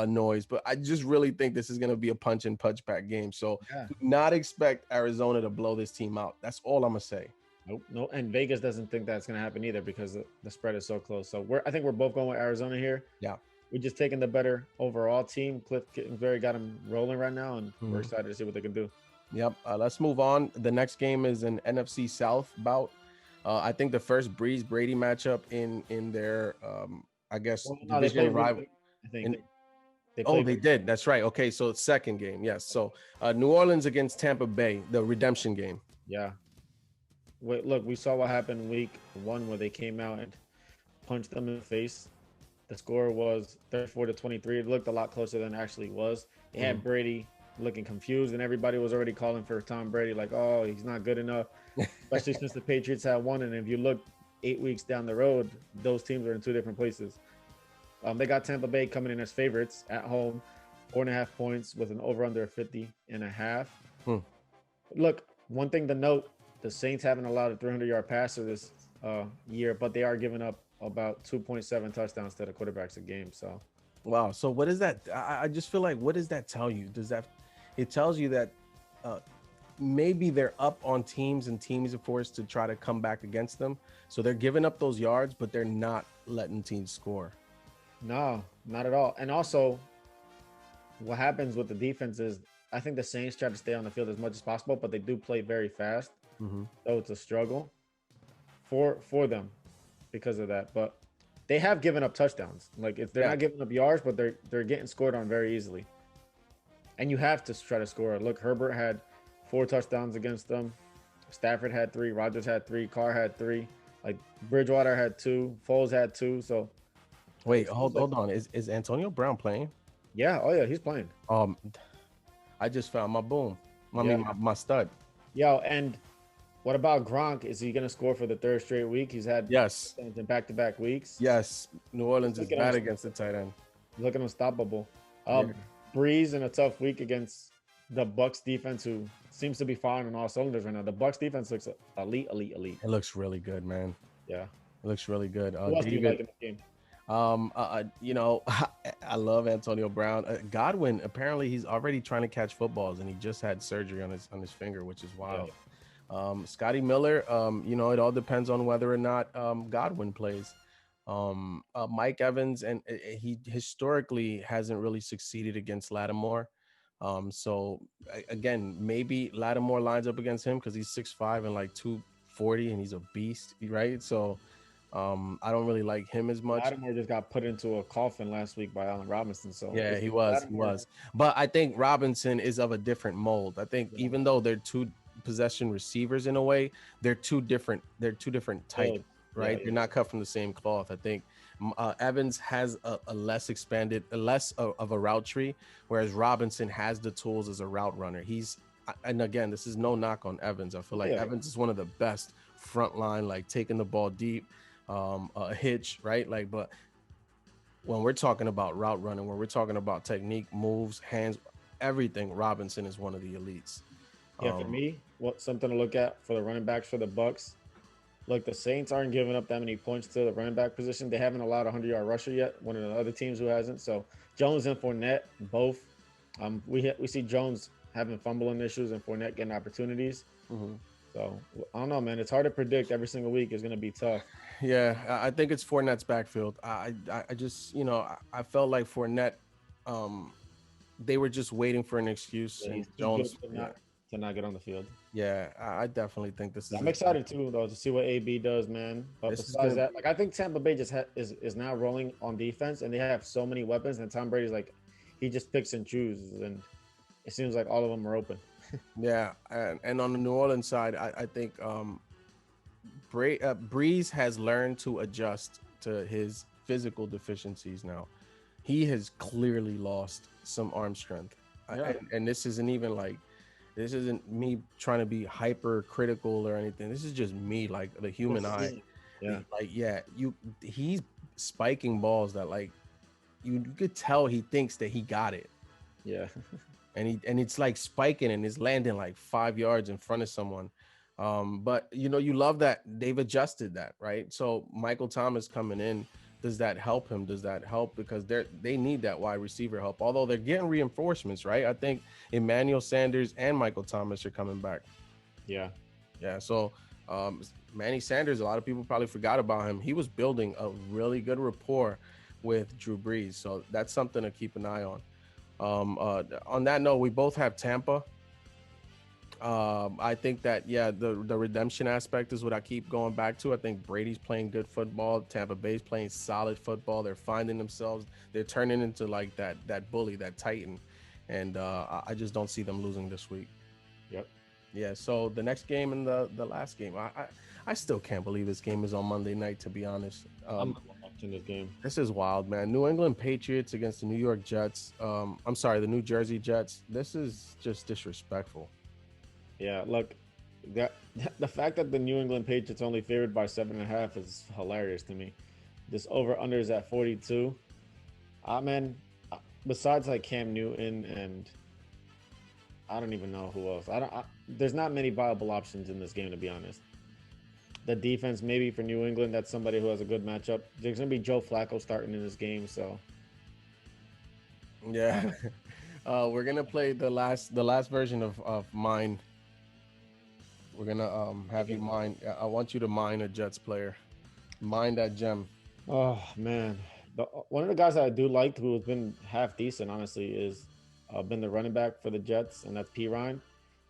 [SPEAKER 2] noise. But I just really think this is going to be a punch and punch back game. So do not expect Arizona to blow this team out. That's all I'm going to say.
[SPEAKER 3] Nope, no, and Vegas doesn't think that's going to happen either because the spread is so close. So I think we're both going with Arizona here.
[SPEAKER 2] Yeah.
[SPEAKER 3] We're just taking the better overall team. Cliff Kingsbury got him rolling right now, and we're excited to see what they can do.
[SPEAKER 2] Yep. Let's move on. The next game is an NFC South bout. I think the first Breeze Brady matchup in their I guess division rival.
[SPEAKER 3] I think
[SPEAKER 2] they did. That's right. Okay, so it's second game. Yes. So New Orleans against Tampa Bay, the redemption game.
[SPEAKER 3] Yeah. Wait, look, we saw what happened week 1 where they came out and punched them in the face. The score was 34-23. It looked a lot closer than it actually was. They had Brady looking confused, and everybody was already calling for Tom Brady, like, oh, he's not good enough, especially since the Patriots had won. And if you look 8 weeks down the road, those teams are in 2 different places. They got Tampa Bay coming in as favorites at home, 4.5 points with an over-under of 50.5. Look, one thing to note, the Saints haven't allowed a 300-yard passer this year, but they are giving up about 2.7 touchdowns to the quarterbacks a game. So,
[SPEAKER 2] wow. So what is that? I just feel like, what does that tell you? It tells you that maybe they're up on teams and teams are forced to try to come back against them. So they're giving up those yards, but they're not letting teams score.
[SPEAKER 3] No, not at all. And also, what happens with the defense is I think the Saints try to stay on the field as much as possible, but they do play very fast. So it's a struggle for them because of that. But they have given up touchdowns. Like, if they're not giving up yards, but they're getting scored on very easily. And you have to try to score. Look, Herbert had 4 touchdowns against them. Stafford had 3. Rodgers had 3. Carr had 3. Like, Bridgewater had 2. Foles had 2. So,
[SPEAKER 2] wait, hold on. Is Antonio Brown playing?
[SPEAKER 3] Yeah. Oh yeah, he's playing.
[SPEAKER 2] I just found my boom. I mean, my stud.
[SPEAKER 3] Yo, and what about Gronk? Is he going to score for the 3rd straight week? He's had in back-to-back weeks.
[SPEAKER 2] Yes, New Orleans is bad against the tight end.
[SPEAKER 3] Looking unstoppable. Breeze in a tough week against the Bucs defense, who seems to be firing on all cylinders right now. The Bucs defense looks elite.
[SPEAKER 2] It looks really good, man.
[SPEAKER 3] Yeah,
[SPEAKER 2] it looks really good.
[SPEAKER 3] Who else do you like in the game?
[SPEAKER 2] You know, I love Antonio Brown. Godwin, apparently he's already trying to catch footballs, and he just had surgery on his finger, which is wild. Scotty Miller, you know, it all depends on whether or not Godwin plays. Mike Evans, and he historically hasn't really succeeded against Lattimore. So again, maybe Lattimore lines up against him because he's 6'5" and like 240, and he's a beast, right? So I don't really like him as much.
[SPEAKER 3] Lattimore just got put into a coffin last week by Allen Robinson. So
[SPEAKER 2] yeah, he was. But I think Robinson is of a different mold. I think even though they're 2 possession receivers in a way, they're two different types, right? They're not cut from the same cloth. I think Evans has a less expanded, less of a route tree, whereas Robinson has the tools as a route runner. And again, this is no knock on Evans. I feel like Evans is one of the best front line, like taking the ball deep, a hitch, right? Like, but when we're talking about route running, when we're talking about technique, moves, hands, everything, Robinson is one of the elites.
[SPEAKER 3] Yeah, for me, something to look at for the running backs for the Bucs. Look, the Saints aren't giving up that many points to the running back position. They haven't allowed a 100-yard rusher yet. One of the other teams who hasn't. So Jones and Fournette, both. We see Jones having fumbling issues and Fournette getting opportunities. So I don't know, man. It's hard to predict. Every single week is going to be tough.
[SPEAKER 2] Yeah, I think it's Fournette's backfield. I just, you know, I felt like Fournette, they were just waiting for an excuse.
[SPEAKER 3] Yeah,
[SPEAKER 2] and Jones
[SPEAKER 3] to not get on the field.
[SPEAKER 2] Yeah, I definitely think this is.
[SPEAKER 3] I'm excited too, though, to see what AB does, man. But besides that, like, I think Tampa Bay just is now rolling on defense, and they have so many weapons. And Tom Brady's like, he just picks and chooses, and it seems like all of them are open.
[SPEAKER 2] Yeah, and on the New Orleans side, I think Breeze has learned to adjust to his physical deficiencies now. He has clearly lost some arm strength, and this isn't even like. This isn't me trying to be hyper critical or anything. This is just me, like the human eye. Yeah. Like, he's spiking balls that, like, you could tell he thinks that he got it.
[SPEAKER 3] Yeah.
[SPEAKER 2] and it's like spiking and is landing like 5 yards in front of someone. But you know, you love that they've adjusted that, right? So Michael Thomas coming in, does that help him? Does that help? Because they need that wide receiver help. Although they're getting reinforcements, right? I think Emmanuel Sanders and Michael Thomas are coming back.
[SPEAKER 3] Yeah.
[SPEAKER 2] Yeah. So Manny Sanders, a lot of people probably forgot about him. He was building a really good rapport with Drew Brees, so that's something to keep an eye on. On that note, we both have Tampa. I think that the redemption aspect is what I keep going back to. I think Brady's playing good football. Tampa Bay's playing solid football. They're finding themselves. They're turning into like that bully, that Titan, and I just don't see them losing this week.
[SPEAKER 3] Yep.
[SPEAKER 2] Yeah. So the next game and the last game, I still can't believe this game is on Monday night. To be honest,
[SPEAKER 3] I'm watching this game.
[SPEAKER 2] this is wild, man. New England Patriots against the New York Jets. I'm sorry, the New Jersey Jets. This is just disrespectful.
[SPEAKER 3] Yeah, look, that the fact that the New England Patriots only favored by 7.5 is hilarious to me. This over under is at 42. Man, besides like Cam Newton and I don't even know who else. There's not many viable options in this game, to be honest. The defense, maybe for New England, that's somebody who has a good matchup. There's gonna be Joe Flacco starting in this game, so
[SPEAKER 2] Yeah. We're gonna play the last version of mine. We're gonna have you mine. I want you to mine a Jets player. Mine that gem.
[SPEAKER 3] oh man, one of the guys that I do like who has been half decent, honestly, is been the running back for the Jets, and that's P Ryan.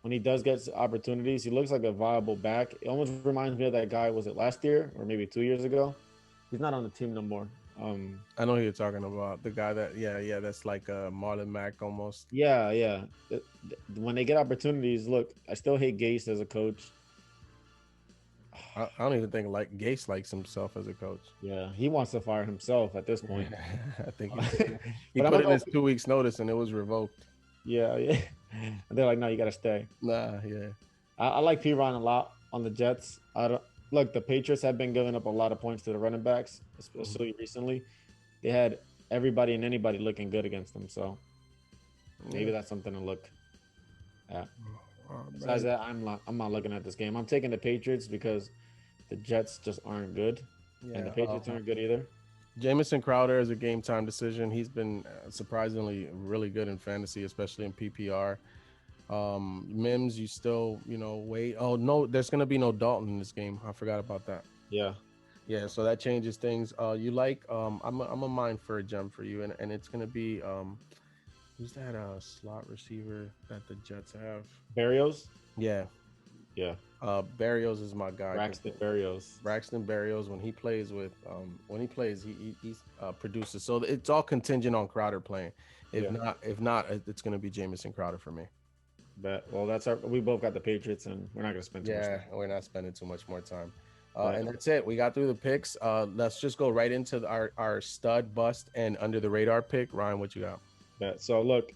[SPEAKER 3] When he does get opportunities, he looks like a viable back. It almost reminds me of that guy. Was it last year or maybe 2 years ago? He's not on the team no more.
[SPEAKER 2] I know who you're talking about. The guy that that's like Marlon Mack almost.
[SPEAKER 3] Yeah, yeah. When they get opportunities, look, I still hate Gase as a coach.
[SPEAKER 2] I don't even think like Gase likes himself as a coach.
[SPEAKER 3] Yeah, he wants to fire himself at this point.
[SPEAKER 2] I think he
[SPEAKER 3] But I'm
[SPEAKER 2] put
[SPEAKER 3] gonna
[SPEAKER 2] in
[SPEAKER 3] go.
[SPEAKER 2] his 2 weeks notice and it was revoked.
[SPEAKER 3] Yeah, yeah. And they're like, no, you got to stay.
[SPEAKER 2] Nah, yeah.
[SPEAKER 3] I like P Ryan a lot on the Jets. I don't look. The Patriots have been giving up a lot of points to the running backs, especially recently. They had everybody and anybody looking good against them, so maybe that's something to look at. Besides that, I'm not looking at this game. I'm taking the Patriots because the Jets just aren't good, and the Patriots aren't good either.
[SPEAKER 2] Jamison Crowder is a game time decision. He's been surprisingly really good in fantasy, especially in PPR. Mims, you still wait. Oh no, there's gonna be no Dalton in this game. I forgot about that.
[SPEAKER 3] Yeah.
[SPEAKER 2] Yeah, so that changes things. You like I'm a mind for a gem for you, and it's gonna be who's that slot receiver that the Jets have?
[SPEAKER 3] Barrios.
[SPEAKER 2] Yeah.
[SPEAKER 3] Yeah.
[SPEAKER 2] Barrios is my guy.
[SPEAKER 3] Braxton Barrios.
[SPEAKER 2] Braxton Barrios, when he plays, he produces. So it's all contingent on Crowder playing. If not, it's gonna be Jamison Crowder for me.
[SPEAKER 3] But well, we both got the Patriots, and we're not gonna spend too much time.
[SPEAKER 2] We're not spending too much more time. And that's it. We got through the picks. Let's just go right into our stud, bust, and under the radar pick. Ryan, what you got?
[SPEAKER 3] Yeah. So look,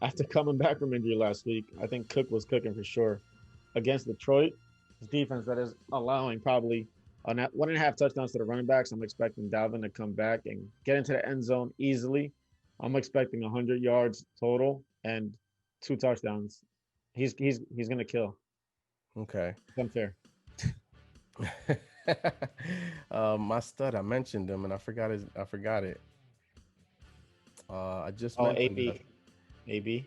[SPEAKER 3] after coming back from injury last week, I think Cook was cooking for sure against Detroit. His defense that is allowing probably 1.5 touchdowns to the running backs. I'm expecting Dalvin to come back and get into the end zone easily. I'm expecting 100 yards total and 2 touchdowns. He's gonna kill.
[SPEAKER 2] Okay.
[SPEAKER 3] It's unfair.
[SPEAKER 2] My stud, I mentioned him and I forgot it. I just mentioned
[SPEAKER 3] AB.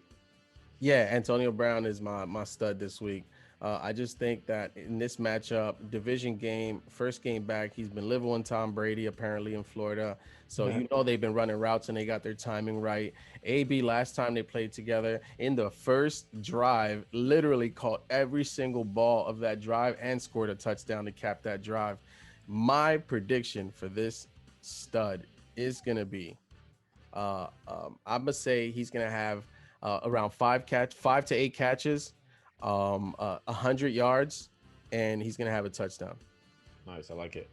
[SPEAKER 2] Yeah, Antonio Brown is my stud this week. I just think that in this matchup, division game, first game back, he's been living with Tom Brady apparently in Florida. So they've been running routes and they got their timing right. AB, last time they played together in the first drive, literally caught every single ball of that drive and scored a touchdown to cap that drive. My prediction for this stud is gonna be, I'm gonna say he's gonna have around 5 to 8 catches, 100 yards, and he's gonna have a touchdown.
[SPEAKER 3] Nice. I like it.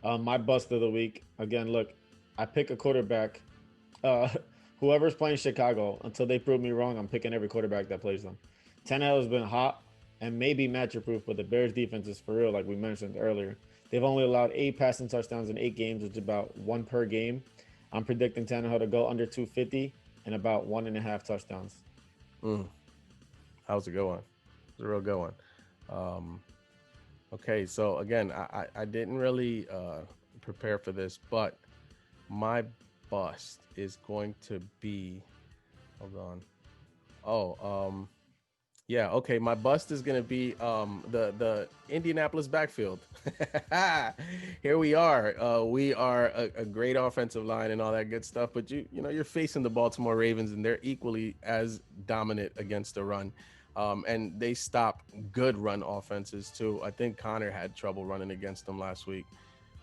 [SPEAKER 3] My bust of the week. Again, look, I pick a quarterback. Whoever's playing Chicago, until they prove me wrong, I'm picking every quarterback that plays them. Tannehill has been hot and maybe matchup proof, but the Bears defense is for real, like we mentioned earlier. They've only allowed 8 passing touchdowns in 8 games, which is about 1 per game. I'm predicting Tannehill to go under 250 and about 1.5 touchdowns.
[SPEAKER 2] That was a good one. It was a real good one. Okay, so again, I didn't really prepare for this, but my bust is going to be, hold on. Yeah, okay. My bust is gonna be the Indianapolis backfield. Here we are. We are a great offensive line and all that good stuff, but you're facing the Baltimore Ravens and they're equally as dominant against the run. And they stop good run offenses too. I think Connor had trouble running against them last week.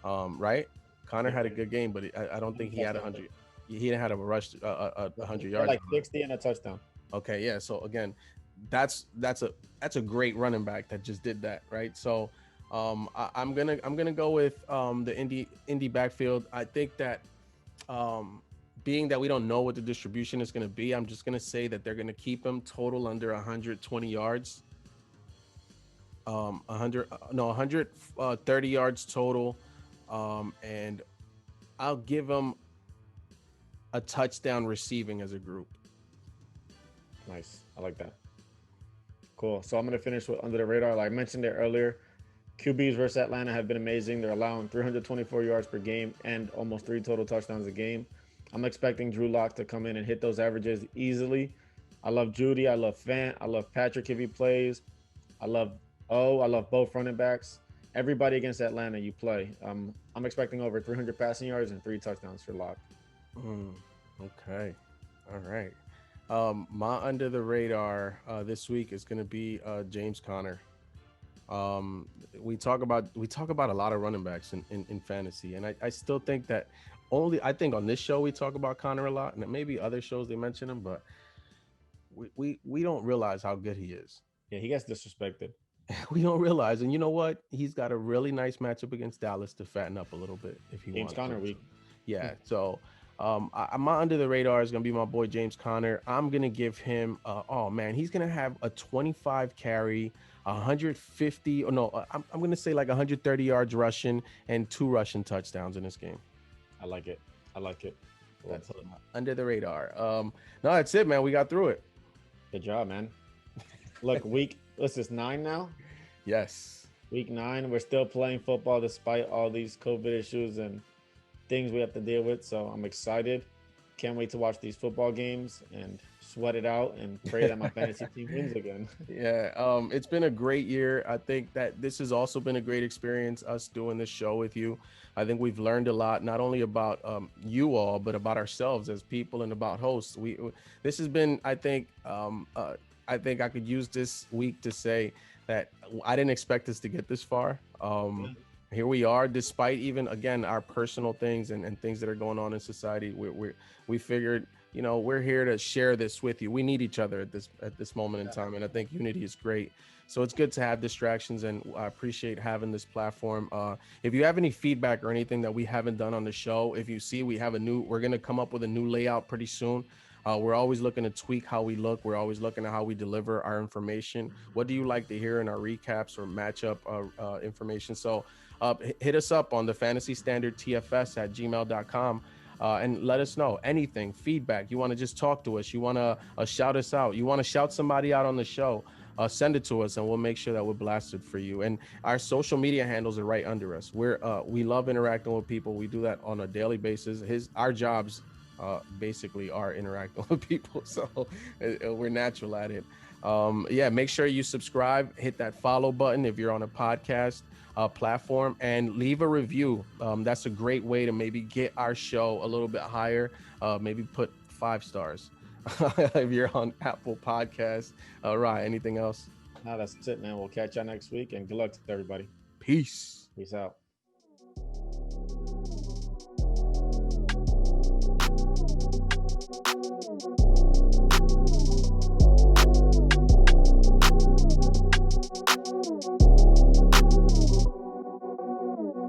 [SPEAKER 2] Right? Connor had a good game, but I don't think he had 100. He didn't have a rush 100
[SPEAKER 3] He had
[SPEAKER 2] yards.
[SPEAKER 3] like 60 and a touchdown.
[SPEAKER 2] Okay, yeah. So again, that's a great running back that just did that, right? So I'm gonna go with the Indy backfield. I think that being that we don't know what the distribution is gonna be, I'm just gonna say that they're gonna keep him total under 120 yards. 130 yards total, and I'll give him a touchdown receiving as a group.
[SPEAKER 3] Nice. I like that. Cool. So I'm going to finish with under the radar. Like I mentioned it earlier, QBs versus Atlanta have been amazing. They're allowing 324 yards per game and almost 3 total touchdowns a game. I'm expecting Drew Lock to come in and hit those averages easily. I love Judy. I love Fant. I love Patrick if he plays. I love both running backs. Everybody against Atlanta you play. I'm expecting over 300 passing yards and 3 touchdowns for Lock.
[SPEAKER 2] Okay. All right. My under the radar this week is going to be James Conner. We talk about a lot of running backs in fantasy, and I still think that I think on this show we talk about Conner a lot, and maybe other shows they mention him, but we don't realize how good he is.
[SPEAKER 3] Yeah, he gets disrespected.
[SPEAKER 2] We don't realize, and you know what? He's got a really nice matchup against Dallas to fatten up a little bit if he wants.
[SPEAKER 3] James Conner week.
[SPEAKER 2] Yeah, so. My under the radar is gonna be my boy James Conner. I'm gonna give him. He's gonna have a 25 carry, 150. I'm gonna say like 130 yards rushing and 2 rushing touchdowns in this game.
[SPEAKER 3] I like it.
[SPEAKER 2] That's under the radar. No, that's it, man. We got through it.
[SPEAKER 3] Good job, man. Look, this is 9 now.
[SPEAKER 2] Yes.
[SPEAKER 3] Week 9. We're still playing football despite all these COVID issues and things we have to deal with. So I'm excited. Can't wait to watch these football games and sweat it out and pray that my fantasy team wins again.
[SPEAKER 2] Yeah, it's been a great year. I think that this has also been a great experience, us doing this show with you. I think we've learned a lot, not only about you all, but about ourselves as people and about hosts. This has been, I think I could use this week to say that I didn't expect us to get this far. Here we are, despite even, again, our personal things and things that are going on in society. We figured, we're here to share this with you. We need each other at this moment in time, and I think unity is great. So it's good to have distractions, and I appreciate having this platform. If you have any feedback or anything that we haven't done on the show, if you see we're going to come up with a new layout pretty soon. We're always looking to tweak how we look. We're always looking at how we deliver our information. What do you like to hear in our recaps or matchup information? So hit us up on the Fantasy Standard TFS at gmail.com and let us know anything, feedback. You want to just talk to us. You want to shout us out. You want to shout somebody out on the show. Send it to us and we'll make sure that we're blasted for you. And our social media handles are right under us. We love interacting with people. We do that on a daily basis. Our jobs basically are interacting with people, so we're natural at it. Make sure you subscribe, hit that follow button if you're on a podcast platform, and leave a review. That's a great way to maybe get our show a little bit higher. Maybe put 5 stars if you're on Apple Podcasts. Right, anything else?
[SPEAKER 3] No, that's it, man. We'll catch y'all next week, and good luck to everybody.
[SPEAKER 2] Peace
[SPEAKER 3] out.